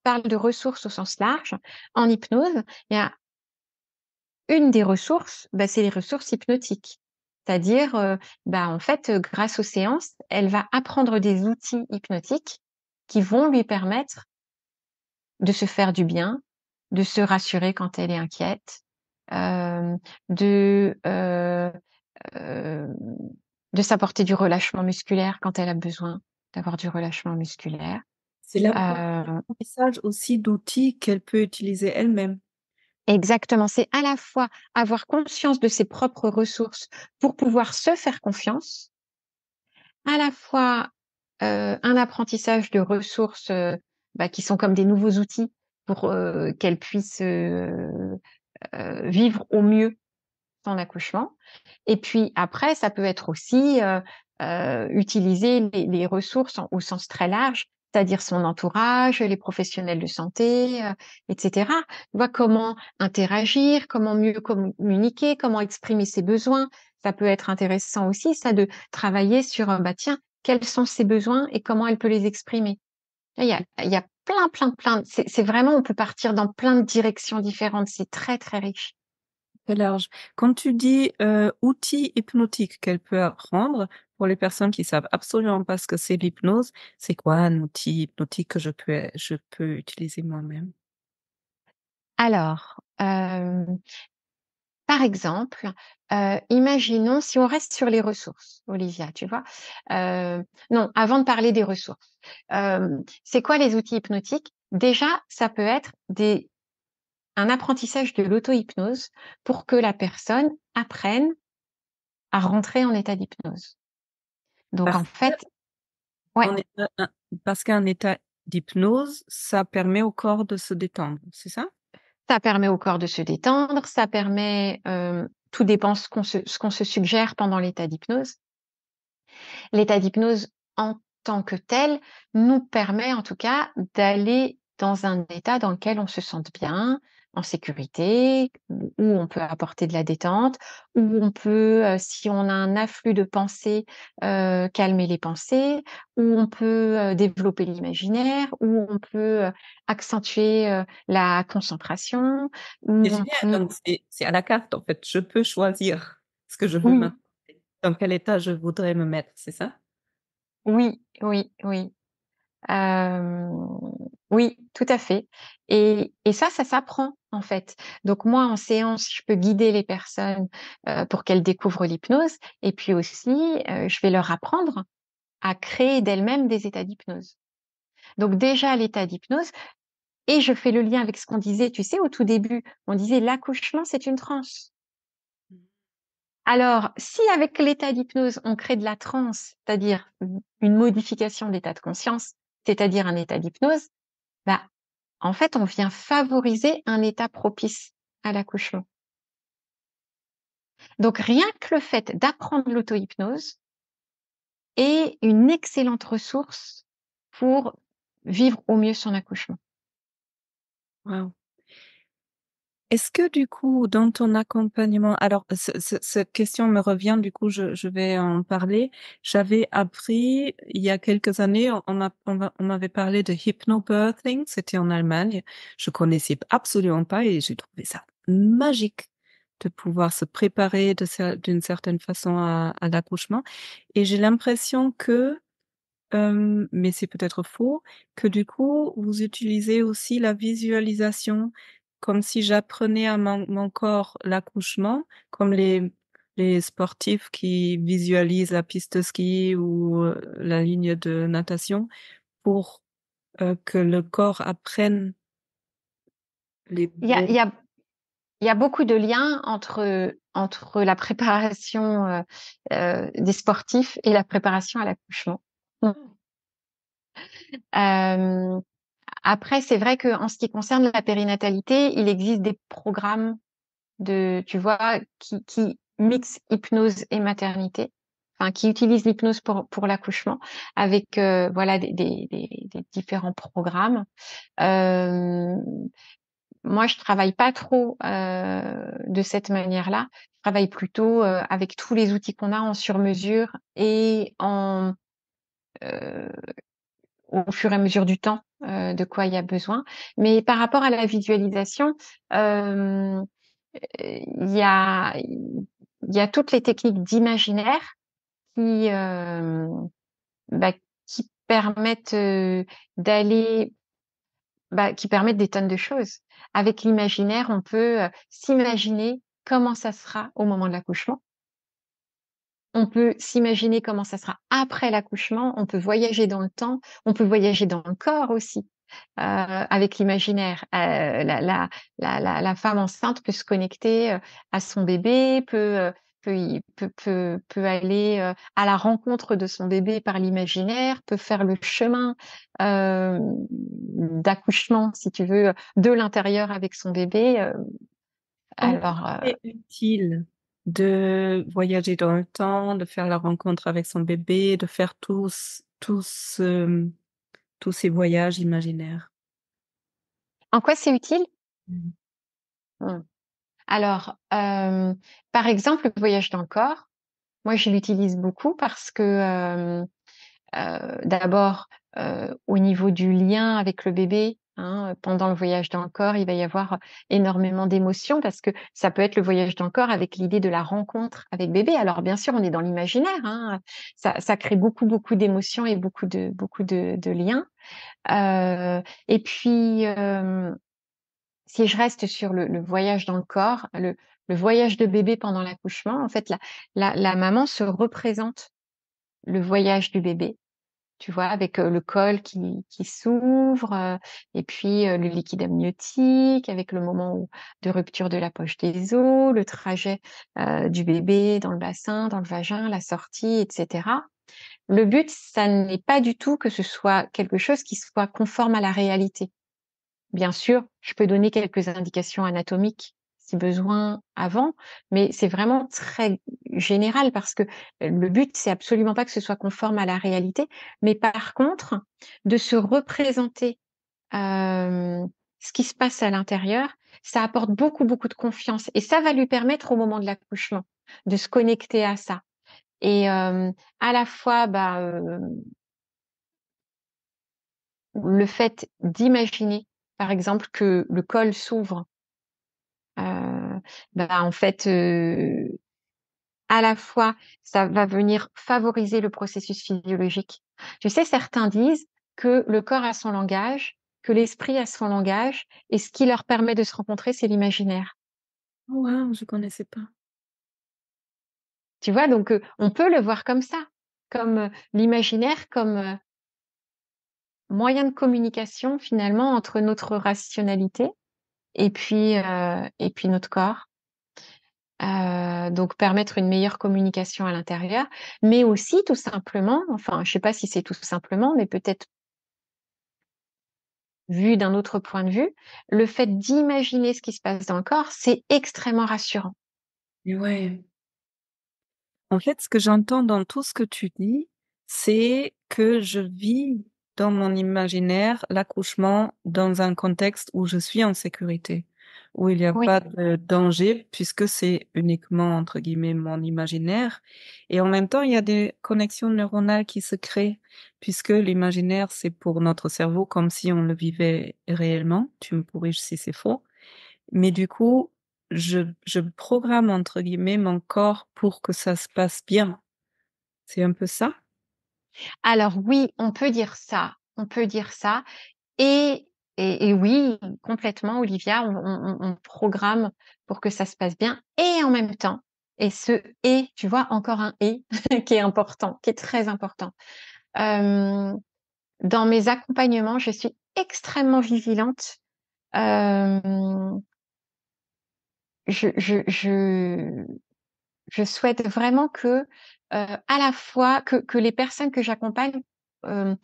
parle de ressources au sens large, en hypnose, il y a une des ressources, c'est les ressources hypnotiques. C'est-à-dire, en fait, grâce aux séances, elle va apprendre des outils hypnotiques qui vont lui permettre de se faire du bien, de se rassurer quand elle est inquiète, euh, de euh, euh, de s'apporter du relâchement musculaire quand elle a besoin d'avoir du relâchement musculaire. C'est Euh, l'apprentissage aussi d'outils qu'elle peut utiliser elle-même. Exactement, c'est à la fois avoir conscience de ses propres ressources pour pouvoir se faire confiance, à la fois un apprentissage de ressources qui sont comme des nouveaux outils pour qu'elle puisse vivre au mieux son accouchement. Et puis après, ça peut être aussi utiliser les ressources au sens très large, c'est-à-dire son entourage, les professionnels de santé, etc. Tu vois comment interagir, comment mieux communiquer, comment exprimer ses besoins. Ça peut être intéressant aussi, ça, de travailler sur, tiens, quels sont ses besoins et comment elle peut les exprimer. Là, il y a plein. C'est vraiment, on peut partir dans plein de directions différentes. C'est très, très riche. Très large. Quand tu dis outils hypnotiques qu'elle peut apprendre, pour les personnes qui savent absolument pas ce que c'est l'hypnose, c'est quoi un outil hypnotique que je peux utiliser moi-même? Alors, par exemple, imaginons si on reste sur les ressources, Olivia, tu vois. Non, avant de parler des ressources, c'est quoi les outils hypnotiques? Déjà, ça peut être un apprentissage de l'auto-hypnose pour que la personne apprenne à rentrer en état d'hypnose. Donc, en Parce fait, ouais, qu'en état- un- parce qu'un état d'hypnose, ça permet au corps de se détendre, c'est ça? ça permet au corps de se détendre, ça permet, tout dépend ce qu'on se suggère pendant l'état d'hypnose. L'état d'hypnose en tant que tel nous permet en tout cas d'aller dans un état dans lequel on se sente bien, en sécurité, où on peut apporter de la détente, où on peut, si on a un afflux de pensées, calmer les pensées, où on peut développer l'imaginaire, où on peut accentuer la concentration, où C'est on génial, peut... donc c'est à la carte en fait. Je peux choisir ce que je veux Oui, maintenant, dans quel état je voudrais me mettre, c'est ça? oui. Euh, oui, tout à fait. Et ça s'apprend en fait. Donc moi, en séance, je peux guider les personnes pour qu'elles découvrent l'hypnose. Et puis aussi, je vais leur apprendre à créer d'elles-mêmes des états d'hypnose. Donc déjà, l'état d'hypnose, et je fais le lien avec ce qu'on disait, tu sais, au tout début, on disait l'accouchement, c'est une transe. Alors, si avec l'état d'hypnose, on crée de la transe, c'est-à-dire une modification d'état de conscience, c'est-à-dire un état d'hypnose, bah, en fait, on vient favoriser un état propice à l'accouchement. Donc, rien que le fait d'apprendre l'auto-hypnose est une excellente ressource pour vivre au mieux son accouchement. Wow. Est-ce que du coup, dans ton accompagnement, alors cette question me revient, du coup, je vais en parler. J'avais appris il y a quelques années, on m'avait parlé de hypnobirthing, c'était en Allemagne. Je connaissais absolument pas et j'ai trouvé ça magique de pouvoir se préparer d'une certaine façon à l'accouchement. Et j'ai l'impression que mais c'est peut-être faux, que du coup, vous utilisez aussi la visualisation, comme si j'apprenais à mon corps l'accouchement, comme les sportifs qui visualisent la piste de ski ou la ligne de natation, pour que le corps apprenne les Il y a, bons. il y a, il y a beaucoup de liens entre la préparation des sportifs et la préparation à l'accouchement. Euh, Après, c'est vrai qu'en ce qui concerne la périnatalité, il existe des programmes tu vois, qui mixent hypnose et maternité, enfin, qui utilisent l'hypnose pour l'accouchement avec, voilà, des différents programmes. Euh, Moi, je travaille pas trop de cette manière-là. Je travaille plutôt avec tous les outils qu'on a en sur-mesure et euh, au fur et à mesure du temps de quoi il y a besoin. Mais par rapport à la visualisation, il y a, il y a toutes les techniques d'imaginaire qui, bah, qui permettent d'aller, qui permettent des tonnes de choses. Avec l'imaginaire, on peut s'imaginer comment ça sera au moment de l'accouchement. On peut s'imaginer comment ça sera après l'accouchement. On peut voyager dans le temps. On peut voyager dans le corps aussi. Avec l'imaginaire. La femme enceinte peut se connecter à son bébé, peut aller à la rencontre de son bébé par l'imaginaire, peut faire le chemin d'accouchement, si tu veux, de l'intérieur avec son bébé. En quoi Alors, c'est utile de voyager dans le temps, de faire la rencontre avec son bébé, de faire tous ces voyages imaginaires? en quoi c'est utile? Mm. Hmm. Alors, par exemple, le voyage dans le corps, moi, je l'utilise beaucoup parce que d'abord, au niveau du lien avec le bébé, hein, pendant le voyage dans le corps, il va y avoir énormément d'émotions parce que ça peut être le voyage dans le corps avec l'idée de la rencontre avec bébé. Alors bien sûr, on est dans l'imaginaire, hein, ça crée beaucoup d'émotions et beaucoup de liens. Et puis, si je reste sur le voyage dans le corps, le voyage de bébé pendant l'accouchement, en fait, la maman se représente le voyage du bébé, tu vois, avec le col qui s'ouvre, et puis le liquide amniotique, avec le moment de rupture de la poche des os, le trajet du bébé dans le bassin, dans le vagin, la sortie, etc. Le but, ça n'est pas du tout que ce soit quelque chose qui soit conforme à la réalité. Bien sûr, je peux donner quelques indications anatomiques si besoin avant, mais c'est vraiment très général parce que le but, c'est absolument pas que ce soit conforme à la réalité, mais par contre, de se représenter ce qui se passe à l'intérieur, ça apporte beaucoup de confiance et ça va lui permettre au moment de l'accouchement de se connecter à ça. Et à la fois, le fait d'imaginer, par exemple, que le col s'ouvre, en fait, à la fois, ça va venir favoriser le processus physiologique. Tu sais, certains disent que le corps a son langage, que l'esprit a son langage, et ce qui leur permet de se rencontrer, c'est l'imaginaire. Oh, wow, je connaissais pas. Tu vois, donc on peut le voir comme ça, comme l'imaginaire, comme moyen de communication finalement entre notre rationalité et puis notre corps. Donc permettre une meilleure communication à l'intérieur, mais aussi tout simplement, enfin, je sais pas si c'est tout simplement, mais peut-être vu d'un autre point de vue, le fait d'imaginer ce qui se passe dans le corps, c'est extrêmement rassurant. Mais ouais. En fait, ce que j'entends dans tout ce que tu dis, c'est que je vis dans mon imaginaire l'accouchement dans un contexte où je suis en sécurité, où il n'y a Oui, pas de danger puisque c'est uniquement, entre guillemets, mon imaginaire. Et en même temps, il y a des connexions neuronales qui se créent puisque l'imaginaire, c'est pour notre cerveau comme si on le vivait réellement. Tu me corriges si c'est faux. Mais du coup, je programme entre guillemets mon corps pour que ça se passe bien. C'est un peu ça? alors oui, on peut dire ça et et oui, complètement Olivia, on programme pour que ça se passe bien et en même temps et ce «et», tu vois, encore un «et» qui est important, qui est très important. Hem, Dans mes accompagnements, je suis extrêmement vigilante. Hem, je je souhaite vraiment que, à la fois que les personnes que j'accompagne, hem,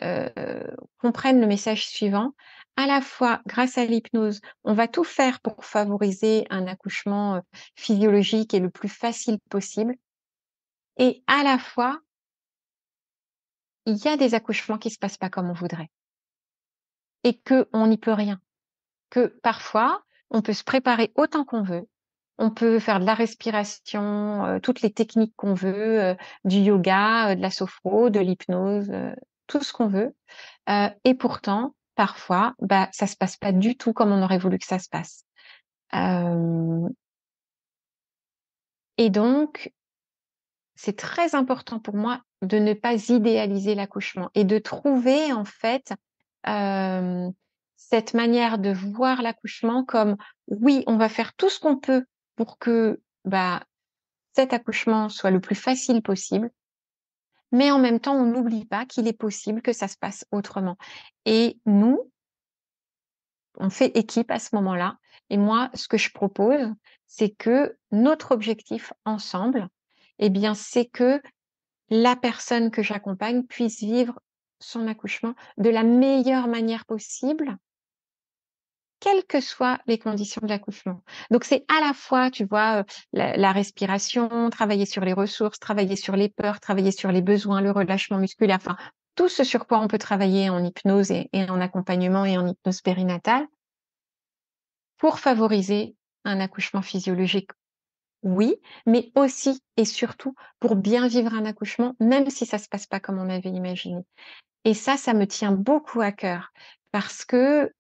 heu, comprennent le message suivant. À la fois, grâce à l'hypnose, on va tout faire pour favoriser un accouchement, physiologique et le plus facile possible et à la fois, il y a des accouchements qui se passent pas comme on voudrait et qu'on n'y peut rien. Que parfois, on peut se préparer autant qu'on veut. On peut faire de la respiration, toutes les techniques qu'on veut, du yoga, de la sophro, de l'hypnose, tout ce qu'on veut. Et pourtant, parfois, ça se passe pas du tout comme on aurait voulu que ça se passe. Hem et donc c'est très important pour moi de ne pas idéaliser l'accouchement et de trouver en fait, hem, cette manière de voir l'accouchement comme: oui, on va faire tout ce qu'on peut pour que, bah, cet accouchement soit le plus facile possible, mais en même temps, on n'oublie pas qu'il est possible que ça se passe autrement et nous, on fait équipe à ce moment-là et moi, ce que je propose, c'est que notre objectif ensemble, eh bien, c'est que la personne que j'accompagne puisse vivre son accouchement de la meilleure manière possible, quelles que soient les conditions de l'accouchement. Donc c'est à la fois, tu vois, la respiration, travailler sur les ressources, travailler sur les peurs, travailler sur les besoins, le relâchement musculaire, enfin, tout ce sur quoi on peut travailler en hypnose et en accompagnement et en hypnose périnatale pour favoriser un accouchement physiologique, oui, mais aussi et surtout pour bien vivre un accouchement, même si ça se passe pas comme on avait imaginé. Et ça me tient beaucoup à cœur parce que,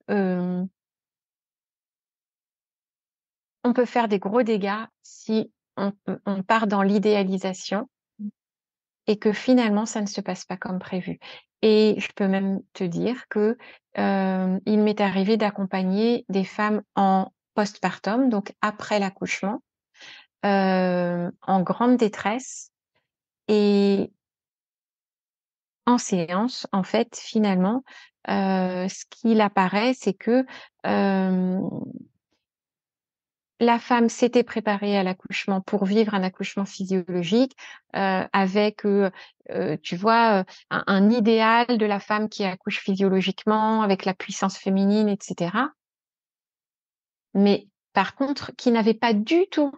on peut faire des gros dégâts si on part dans l'idéalisation et que finalement ça ne se passe pas comme prévu. Et je peux même te dire que, il m'est arrivé d'accompagner des femmes en postpartum, donc après l'accouchement, en grande détresse et en séance, en fait, finalement, ce qu'il apparaît, c'est que, hem, la femme s'était préparée à l'accouchement pour vivre un accouchement physiologique, avec, tu vois, un idéal de la femme qui accouche physiologiquement avec la puissance féminine et cetera. Mais par contre, qui n'avait pas du tout,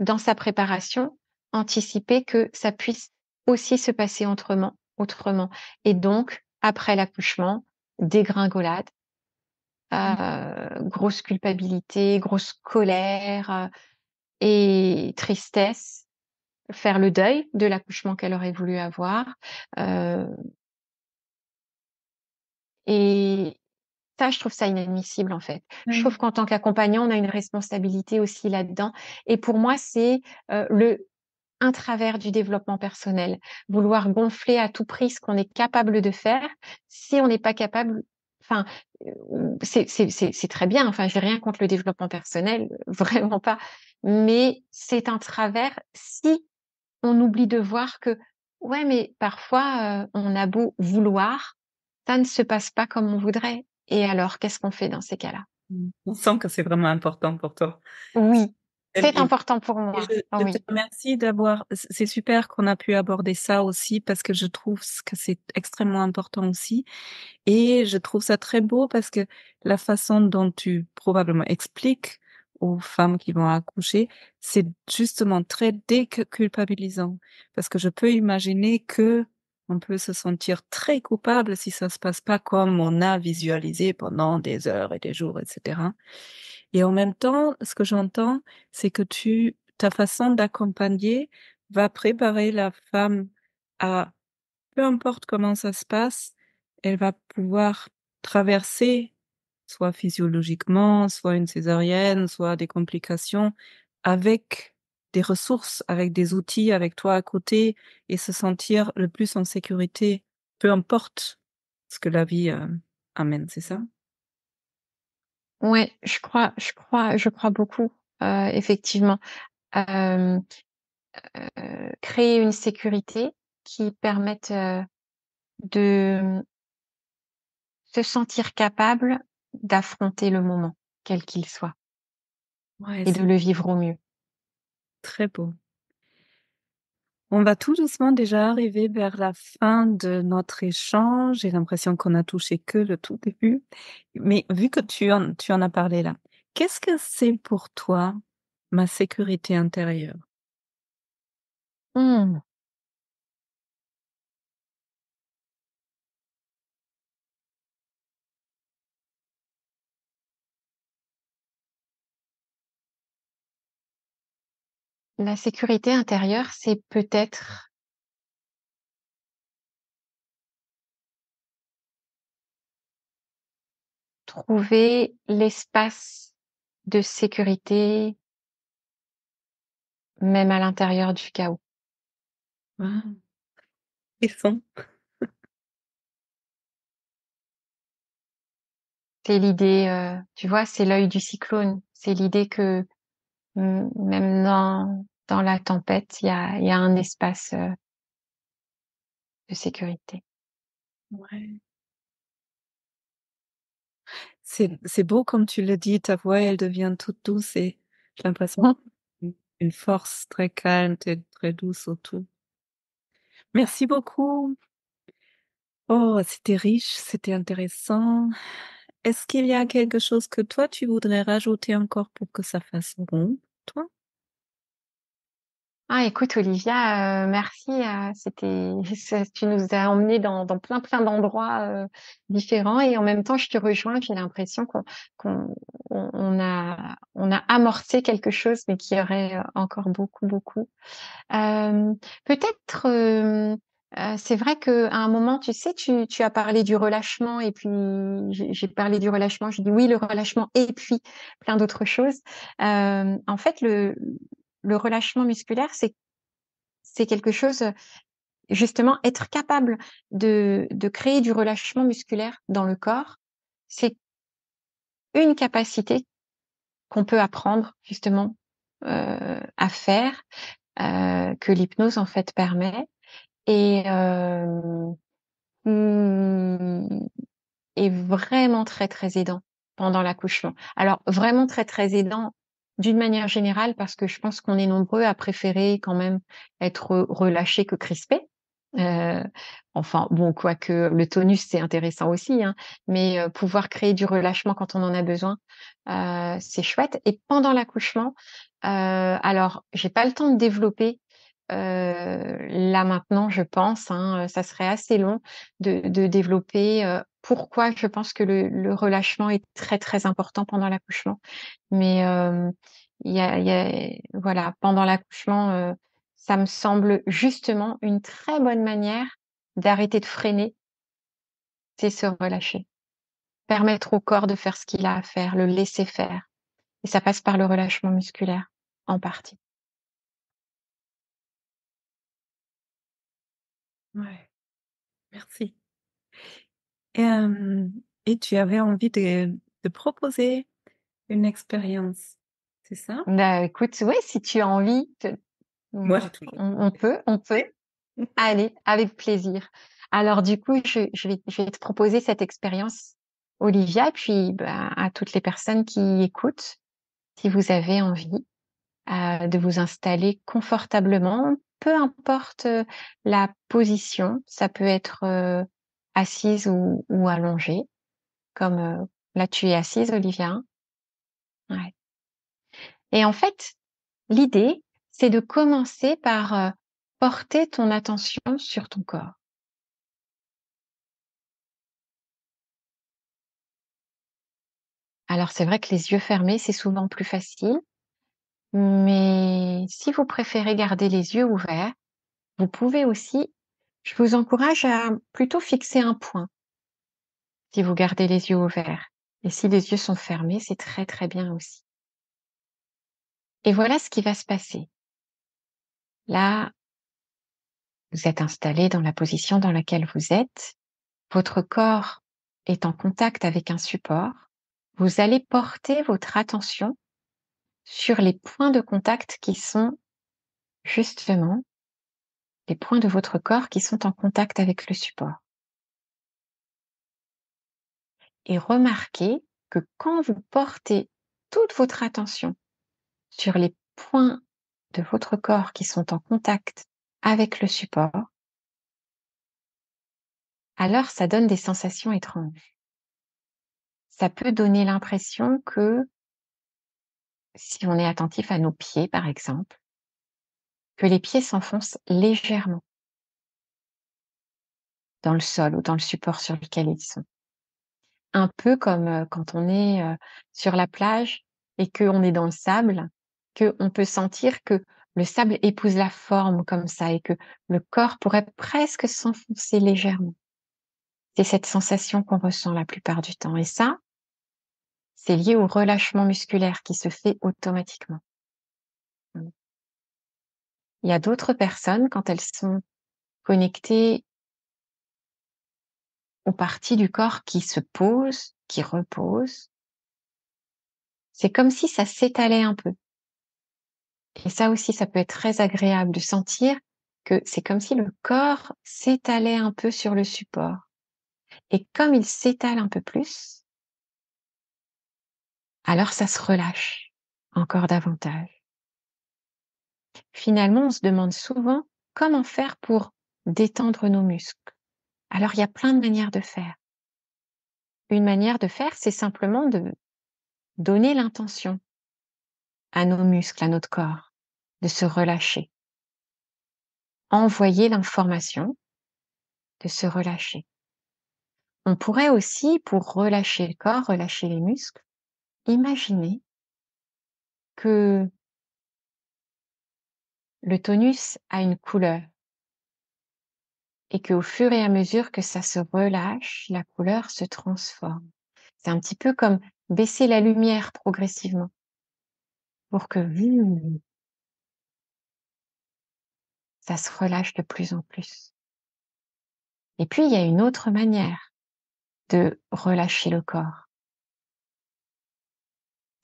dans sa préparation, anticipé que ça puisse aussi se passer autrement et donc après l'accouchement, dégringolade, grosse culpabilité, grosse colère, et tristesse, faire le deuil de l'accouchement qu'elle aurait voulu avoir, heu et ça, je trouve ça inadmissible, en fait. Je trouve Oui. qu'en tant qu'accompagnant, on a une responsabilité aussi là-dedans et pour moi, c'est, le un travers du développement personnel. Vouloir gonfler à tout prix ce qu'on est capable de faire, si on n'est pas capable enfin, c'est très bien, enfin, j'ai rien contre le développement personnel, vraiment pas. Mais c'est un travers si on oublie de voir que, ouais, mais parfois, on a beau vouloir, ça ne se passe pas comme on voudrait. Et alors, qu'est-ce qu'on fait dans ces cas-là? On sent que c'est vraiment important pour toi. Oui, c'est Et important pour et moi. je te Oui. remercie d'avoir c'est super qu'on a pu aborder ça aussi parce que je trouve que c'est extrêmement important aussi et je trouve ça très beau parce que la façon dont tu probablement expliques aux femmes qui vont accoucher, c'est justement très déculpabilisant. Parce que je peux imaginer que on peut se sentir très coupable si ça se passe pas comme on a visualisé pendant des heures et des jours et cetera. Et en même temps, ce que j'entends, c'est que ta façon d'accompagner va préparer la femme à, peu importe comment ça se passe, elle va pouvoir traverser, soit physiologiquement, soit une césarienne, soit des complications, avec des ressources, avec des outils, avec toi à côté et se sentir le plus en sécurité, peu importe ce que la vie, amène, c'est ça? Ouais, je crois beaucoup, effectivement. Hem, créer une sécurité qui permette, de se sentir capable d'affronter le moment, quel qu'il soit Ouais, et de c'est le vivre au mieux. très beau. On va tout doucement déjà arriver vers la fin de notre échange. J'ai l'impression qu'on a touché que le tout début. Mais vu que tu en as parlé là, qu'est-ce que c'est pour toi ma sécurité intérieure? Mmh. La sécurité intérieure, c'est peut-être trouver l'espace de sécurité, même à l'intérieur du chaos. Waouh! Ils sont C'est l'idée, tu vois, c'est l'œil du cyclone. C'est l'idée que même dans la tempête, il y a un espace de sécurité. ouais. C'est beau comme tu le dis, ta voix, elle devient toute douce et j'ai l'impression une force très calme, très douce autour. Merci beaucoup. Oh, c'était riche, c'était intéressant. Est-ce qu'il y a quelque chose que toi, tu voudrais rajouter encore pour que ça fasse rond, toi? Ah, écoute, Olivia, merci. Tu nous as emmenés dans plein d'endroits différents et en même temps, je te rejoins. J'ai l'impression qu'on a amorcé quelque chose, mais qu'il y aurait encore beaucoup. Euh, Peut-être, c'est vrai que à un moment, tu sais, tu as parlé du relâchement et puis j'ai parlé du relâchement. Je dis oui, le relâchement et puis plein d'autres choses. En fait, le relâchement musculaire, c'est quelque chose, justement, être capable de créer du relâchement musculaire dans le corps, c'est une capacité qu'on peut apprendre justement à faire, que l'hypnose en fait permet et mmh, est vraiment très aidant pendant l'accouchement. Alors vraiment très aidant d'une manière générale parce que je pense qu'on est nombreux à préférer quand même être relâchés que crispés. Heu, enfin bon, quoique le tonus c'est intéressant aussi, hein, mais pouvoir créer du relâchement quand on en a besoin, c'est chouette et pendant l'accouchement, alors j'ai pas le temps de développer, là maintenant je pense, hein, ça serait assez long de développer, pourquoi je pense que le relâchement est très important pendant l'accouchement. Mais, il y a voilà, pendant l'accouchement, ça me semble justement une très bonne manière d'arrêter de freiner, c'est se relâcher. Permettre au corps de faire ce qu'il a à faire, le laisser faire et ça passe par le relâchement musculaire, en partie. Ouais, merci. Et et tu avais envie de proposer une expérience, c'est ça? Bah, écoute, ouais, si tu as envie, Moi, on j'ai toujours on peut. Allez, avec plaisir. Alors du coup, je vais te proposer cette expérience, Olivia, puis bah, à toutes les personnes qui écoutent, si vous avez envie de vous installer confortablement, peu importe la position, ça peut être assise ou allongée, comme là tu es assise, Olivia. Hein. Ouais. Et en fait, l'idée, c'est de commencer par porter ton attention sur ton corps. Alors c'est vrai que les yeux fermés, c'est souvent plus facile, mais si vous préférez garder les yeux ouverts, vous pouvez aussi, je vous encourage à plutôt fixer un point si vous gardez les yeux ouverts. Et si les yeux sont fermés, c'est très bien aussi. Et voilà ce qui va se passer. Là, vous êtes installé dans la position dans laquelle vous êtes. Votre corps est en contact avec un support. Vous allez porter votre attention sur les points de contact qui sont justement les points de votre corps qui sont en contact avec le support. Et remarquez que quand vous portez toute votre attention sur les points de votre corps qui sont en contact avec le support, alors ça donne des sensations étranges. Ça peut donner l'impression que, si on est attentif à nos pieds par exemple, que les pieds s'enfoncent légèrement dans le sol ou dans le support sur lequel ils sont. Un peu comme, quand on est, sur la plage et qu'on est dans le sable, qu'on peut sentir que le sable épouse la forme comme ça et que le corps pourrait presque s'enfoncer légèrement. C'est cette sensation qu'on ressent la plupart du temps et ça C'est lié au relâchement musculaire qui se fait automatiquement. Il y a d'autres personnes, quand elles sont connectées aux parties du corps qui se posent, qui reposent, c'est comme si ça s'étalait un peu. Et ça aussi, ça peut être très agréable de sentir que c'est comme si le corps s'étalait un peu sur le support. Et comme il s'étale un peu plus, alors ça se relâche encore davantage. Finalement, on se demande souvent comment faire pour détendre nos muscles. Alors, il y a plein de manières de faire. Une manière de faire, c'est simplement de donner l'intention à nos muscles, à notre corps, de se relâcher. Envoyer l'information de se relâcher. On pourrait aussi, pour relâcher le corps, relâcher les muscles, imaginer que le tonus a une couleur et qu'au fur et à mesure que ça se relâche, la couleur se transforme. C'est un petit peu comme baisser la lumière progressivement pour que ça se relâche de plus en plus. Et puis, il y a une autre manière de relâcher le corps.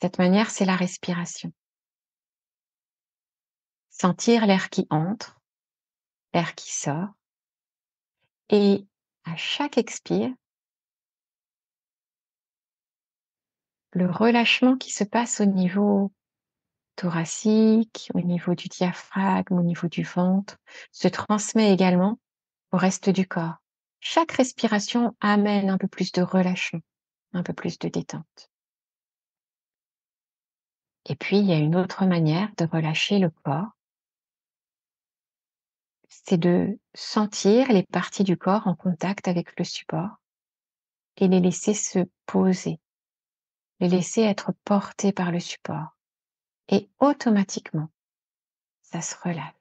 Cette manière, c'est la respiration. Sentir l'air qui entre, l'air qui sort. Et à chaque expire, le relâchement qui se passe au niveau thoracique, au niveau du diaphragme, au niveau du ventre, se transmet également au reste du corps. Chaque respiration amène un peu plus de relâchement, un peu plus de détente. Et puis, il y a une autre manière de relâcher le corps, c'est de sentir les parties du corps en contact avec le support et les laisser se poser, les laisser être portés par le support. Et automatiquement, ça se relâche.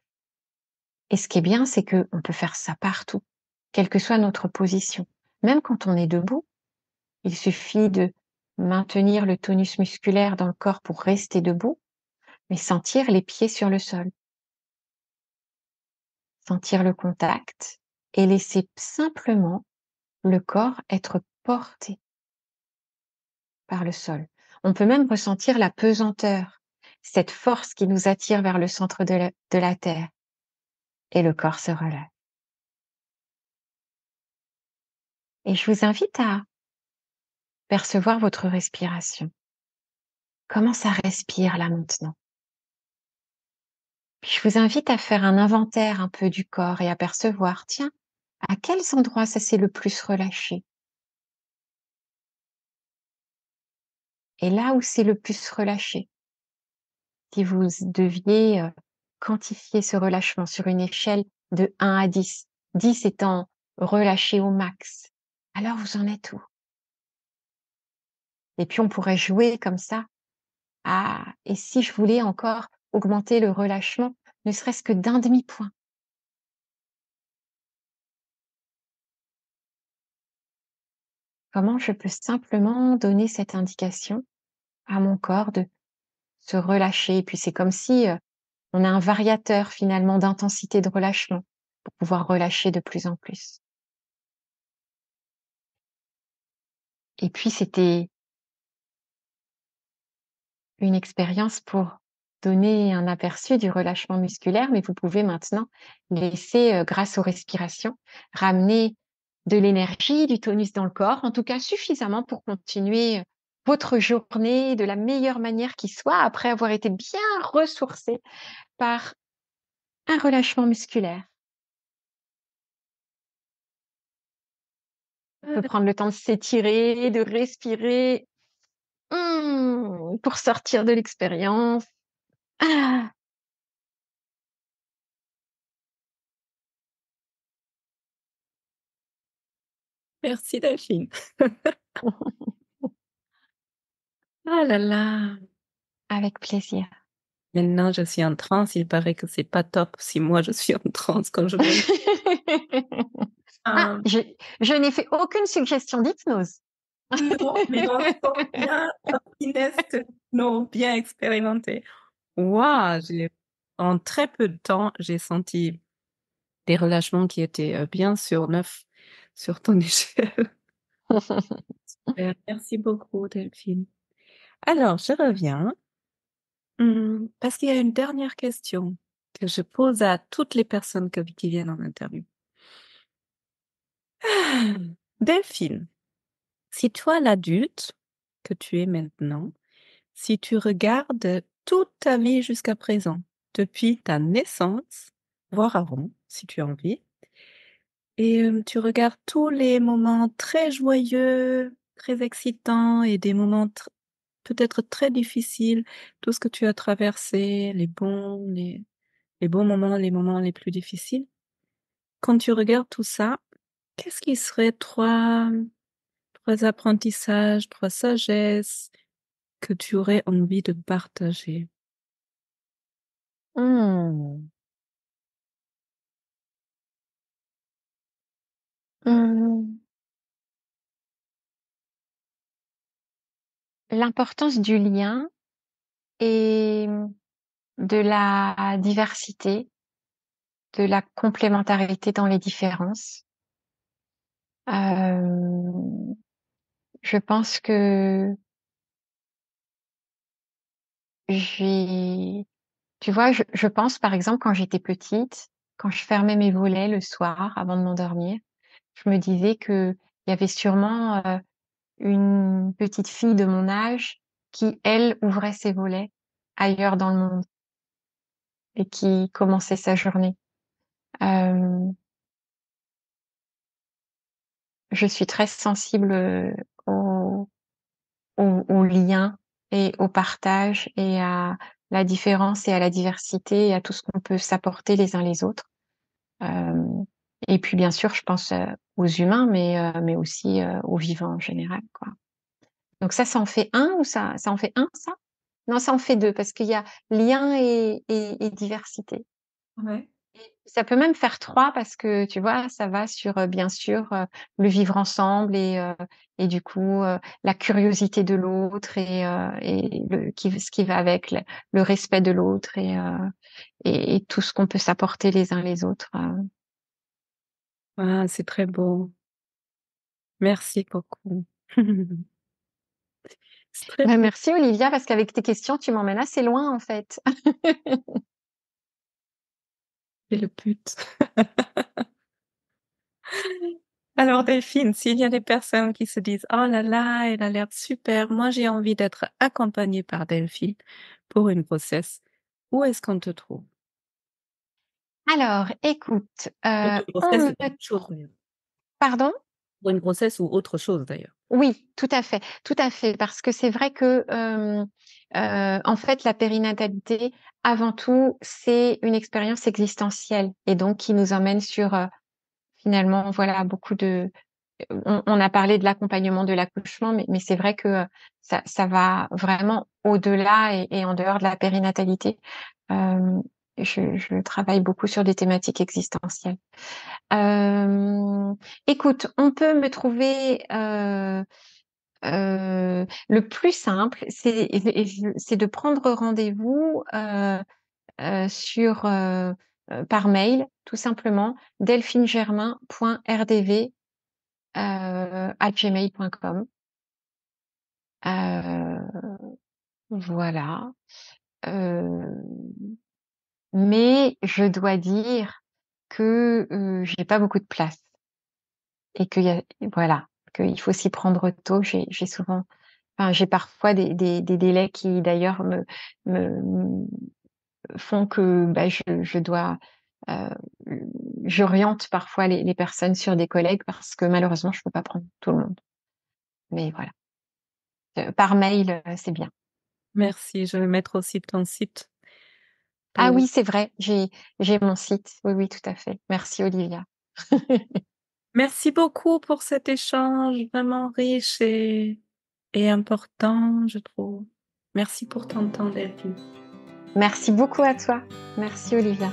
Et ce qui est bien, c'est qu'on peut faire ça partout, quelle que soit notre position. Même quand on est debout, il suffit de maintenir le tonus musculaire dans le corps pour rester debout, mais sentir les pieds sur le sol. Sentir le contact et laisser simplement le corps être porté par le sol. On peut même ressentir la pesanteur, cette force qui nous attire vers le centre de la terre. Et le corps se relâche. Et je vous invite à percevoir votre respiration. Comment ça respire là maintenant? Puis je vous invite à faire un inventaire un peu du corps et à percevoir, tiens, à quels endroits ça s'est le plus relâché? Et là où c'est le plus relâché, si vous deviez quantifier ce relâchement sur une échelle de 1 à 10, 10 étant relâché au max, alors vous en êtes où? Et puis on pourrait jouer comme ça. Ah, et si je voulais encore augmenter le relâchement, ne serait-ce que d'un demi-point? Comment je peux simplement donner cette indication à mon corps de se relâcher? Et puis c'est comme si on a un variateur finalement d'intensité de relâchement pour pouvoir relâcher de plus en plus. Et puis c'était une expérience pour donner un aperçu du relâchement musculaire, mais vous pouvez maintenant laisser, grâce aux respirations, ramener de l'énergie, du tonus dans le corps, en tout cas suffisamment pour continuer votre journée de la meilleure manière qui soit, après avoir été bien ressourcé par un relâchement musculaire. On peut prendre le temps de s'étirer, de respirer, pour sortir de l'expérience. Ah! Merci Delphine. Ah là là. Avec plaisir. Maintenant, je suis en transe. Il paraît que c'est pas top si moi je suis en transe quand je me... Ah, je n'ai fait aucune suggestion d'hypnose. Non, mais on sent bien la finesse de nos bien expérimentés. Waouh! En très peu de temps, j'ai senti des relâchements qui étaient, bien sur 9 sur ton échelle. Merci beaucoup Delphine. Alors je reviens, parce qu'il y a une dernière question que je pose à toutes les personnes qui viennent en interview. Delphine, si toi l'adulte que tu es maintenant, si tu regardes toute ta vie jusqu'à présent, depuis ta naissance, voire avant, si tu as envie, et tu regardes tous les moments très joyeux, très excitants et des moments peut-être très difficiles, tout ce que tu as traversé, les bons moments, les moments les plus difficiles. Quand tu regardes tout ça, qu'est-ce qui serait 3 apprentissages, 3 sagesses que tu aurais envie de partager? Mmh. Mmh. L'importance du lien et de la diversité, de la complémentarité dans les différences. Hem, je pense que j'ai tu vois, je pense par exemple quand j'étais petite, quand je fermais mes volets le soir avant de m'endormir, je me disais qu'il y avait sûrement, une petite fille de mon âge qui, elle, ouvrait ses volets ailleurs dans le monde et qui commençait sa journée. Hem, je suis très sensible, au au lien et au partage et à la différence et à la diversité et à tout ce qu'on peut s'apporter les uns les autres. Hem et puis bien sûr, je pense, aux humains, mais aussi, aux vivants en général, quoi. Donc ça en fait un ou ça en fait un ça? Non, ça en fait 2 parce qu'il y a lien et diversité. Ouais. Ça peut même faire 3 parce que, tu vois, ça va sur, bien sûr, le vivre ensemble et du coup, la curiosité de l'autre et le qui ce qui va avec, le respect de l'autre et tout ce qu'on peut s'apporter les uns les autres. Ah, c'est très beau. Merci beaucoup. C'est très Bah, beau, merci Olivia parce qu'avec tes questions, tu m'emmènes assez loin, en fait. c'est le but. Alors Delphine, s'il y a des personnes qui se disent: «Oh là là, elle a l'air super, moi j'ai envie d'être accompagnée par Delphine pour une grossesse», où est-ce qu'on te trouve? Alors écoute, Pour une on grossesse ou me autre chose d'ailleurs. pardon? Pour une grossesse ou autre chose d'ailleurs. Oui, tout à fait, parce que c'est vrai que, en fait, la périnatalité, avant tout, c'est une expérience existentielle et donc qui nous emmène sur, finalement, voilà, beaucoup de on a parlé de l'accompagnement de l'accouchement, mais c'est vrai que, ça va vraiment au-delà et en dehors de la périnatalité. Hem, je travaille beaucoup sur des thématiques existentielles. Hem, écoute, on peut me trouver, le plus simple, c'est de prendre rendez-vous, sur, par mail, tout simplement, delphinegermain.rdv, @gmail.com. Voilà, hem, mais je dois dire que, j'ai pas beaucoup de place et qu'il y a voilà, qu'il faut s'y prendre tôt. J'ai souvent enfin, j'ai parfois des délais qui d'ailleurs me font que, bah, je dois, heu, j'oriente parfois les personnes sur des collègues parce que malheureusement je peux pas prendre tout le monde. Mais voilà, par mail, c'est bien. Merci, je vais mettre aussi ton site Ah pour oui, c'est vrai, j'ai mon site. Oui, oui, tout à fait. Merci Olivia. merci beaucoup pour cet échange vraiment riche et important, je trouve. Merci pour ton temps, Delphine. Merci beaucoup à toi. Merci Olivia.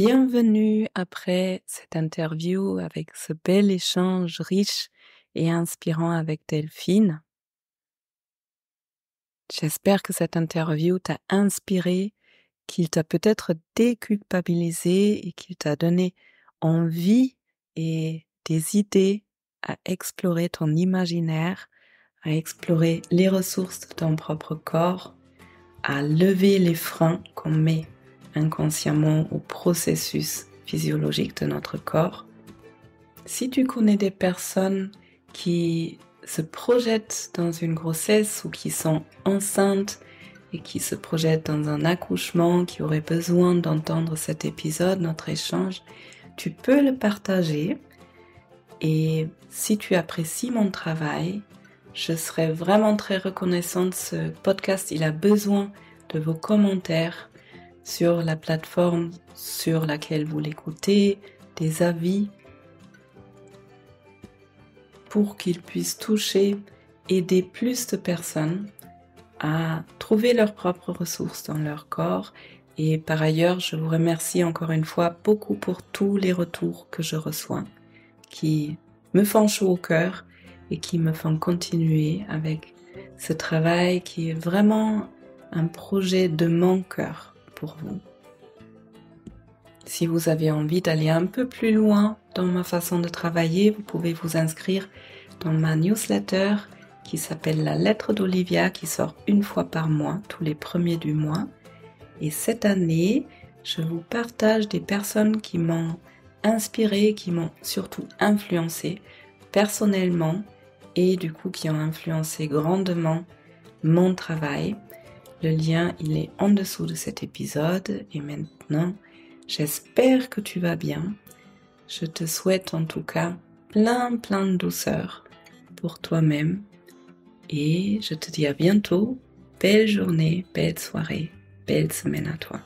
Bienvenue après cette interview avec ce bel échange riche et inspirant avec Delphine. J'espère que cette interview t'a inspiré, qu'il t'a peut-être déculpabilisé et qu'il t'a donné envie et des idées à explorer ton imaginaire, à explorer les ressources de ton propre corps, à lever les freins qu'on met inconsciemment au processus physiologique de notre corps. Si tu connais des personnes qui se projettent dans une grossesse ou qui sont enceintes et qui se projettent dans un accouchement, qui auraient besoin d'entendre cet épisode, notre échange, tu peux le partager. Et si tu apprécies mon travail, je serais vraiment très reconnaissante. Ce podcast, il a besoin de vos commentaires sur la plateforme sur laquelle vous l'écoutez, des avis, pour qu'il puisse toucher, aider plus de personnes à trouver leurs propres ressources dans leur corps. Et par ailleurs, je vous remercie encore une fois beaucoup pour tous les retours que je reçois, qui me font chaud au cœur et qui me font continuer avec ce travail qui est vraiment un projet de mon cœur pour vous. Si vous avez envie d'aller un peu plus loin dans ma façon de travailler, vous pouvez vous inscrire dans ma newsletter qui s'appelle La Lettre d'Olivia, qui sort une fois par mois, tous les premiers du mois. Et cette année, je vous partage des personnes qui m'ont inspiré, qui m'ont surtout influencé personnellement et du coup qui ont influencé grandement mon travail. Le lien, il est en dessous de cet épisode. Et maintenant, j'espère que tu vas bien. Je te souhaite en tout cas plein de douceur pour toi-même. Et je te dis à bientôt. Belle journée, belle soirée, belle semaine à toi.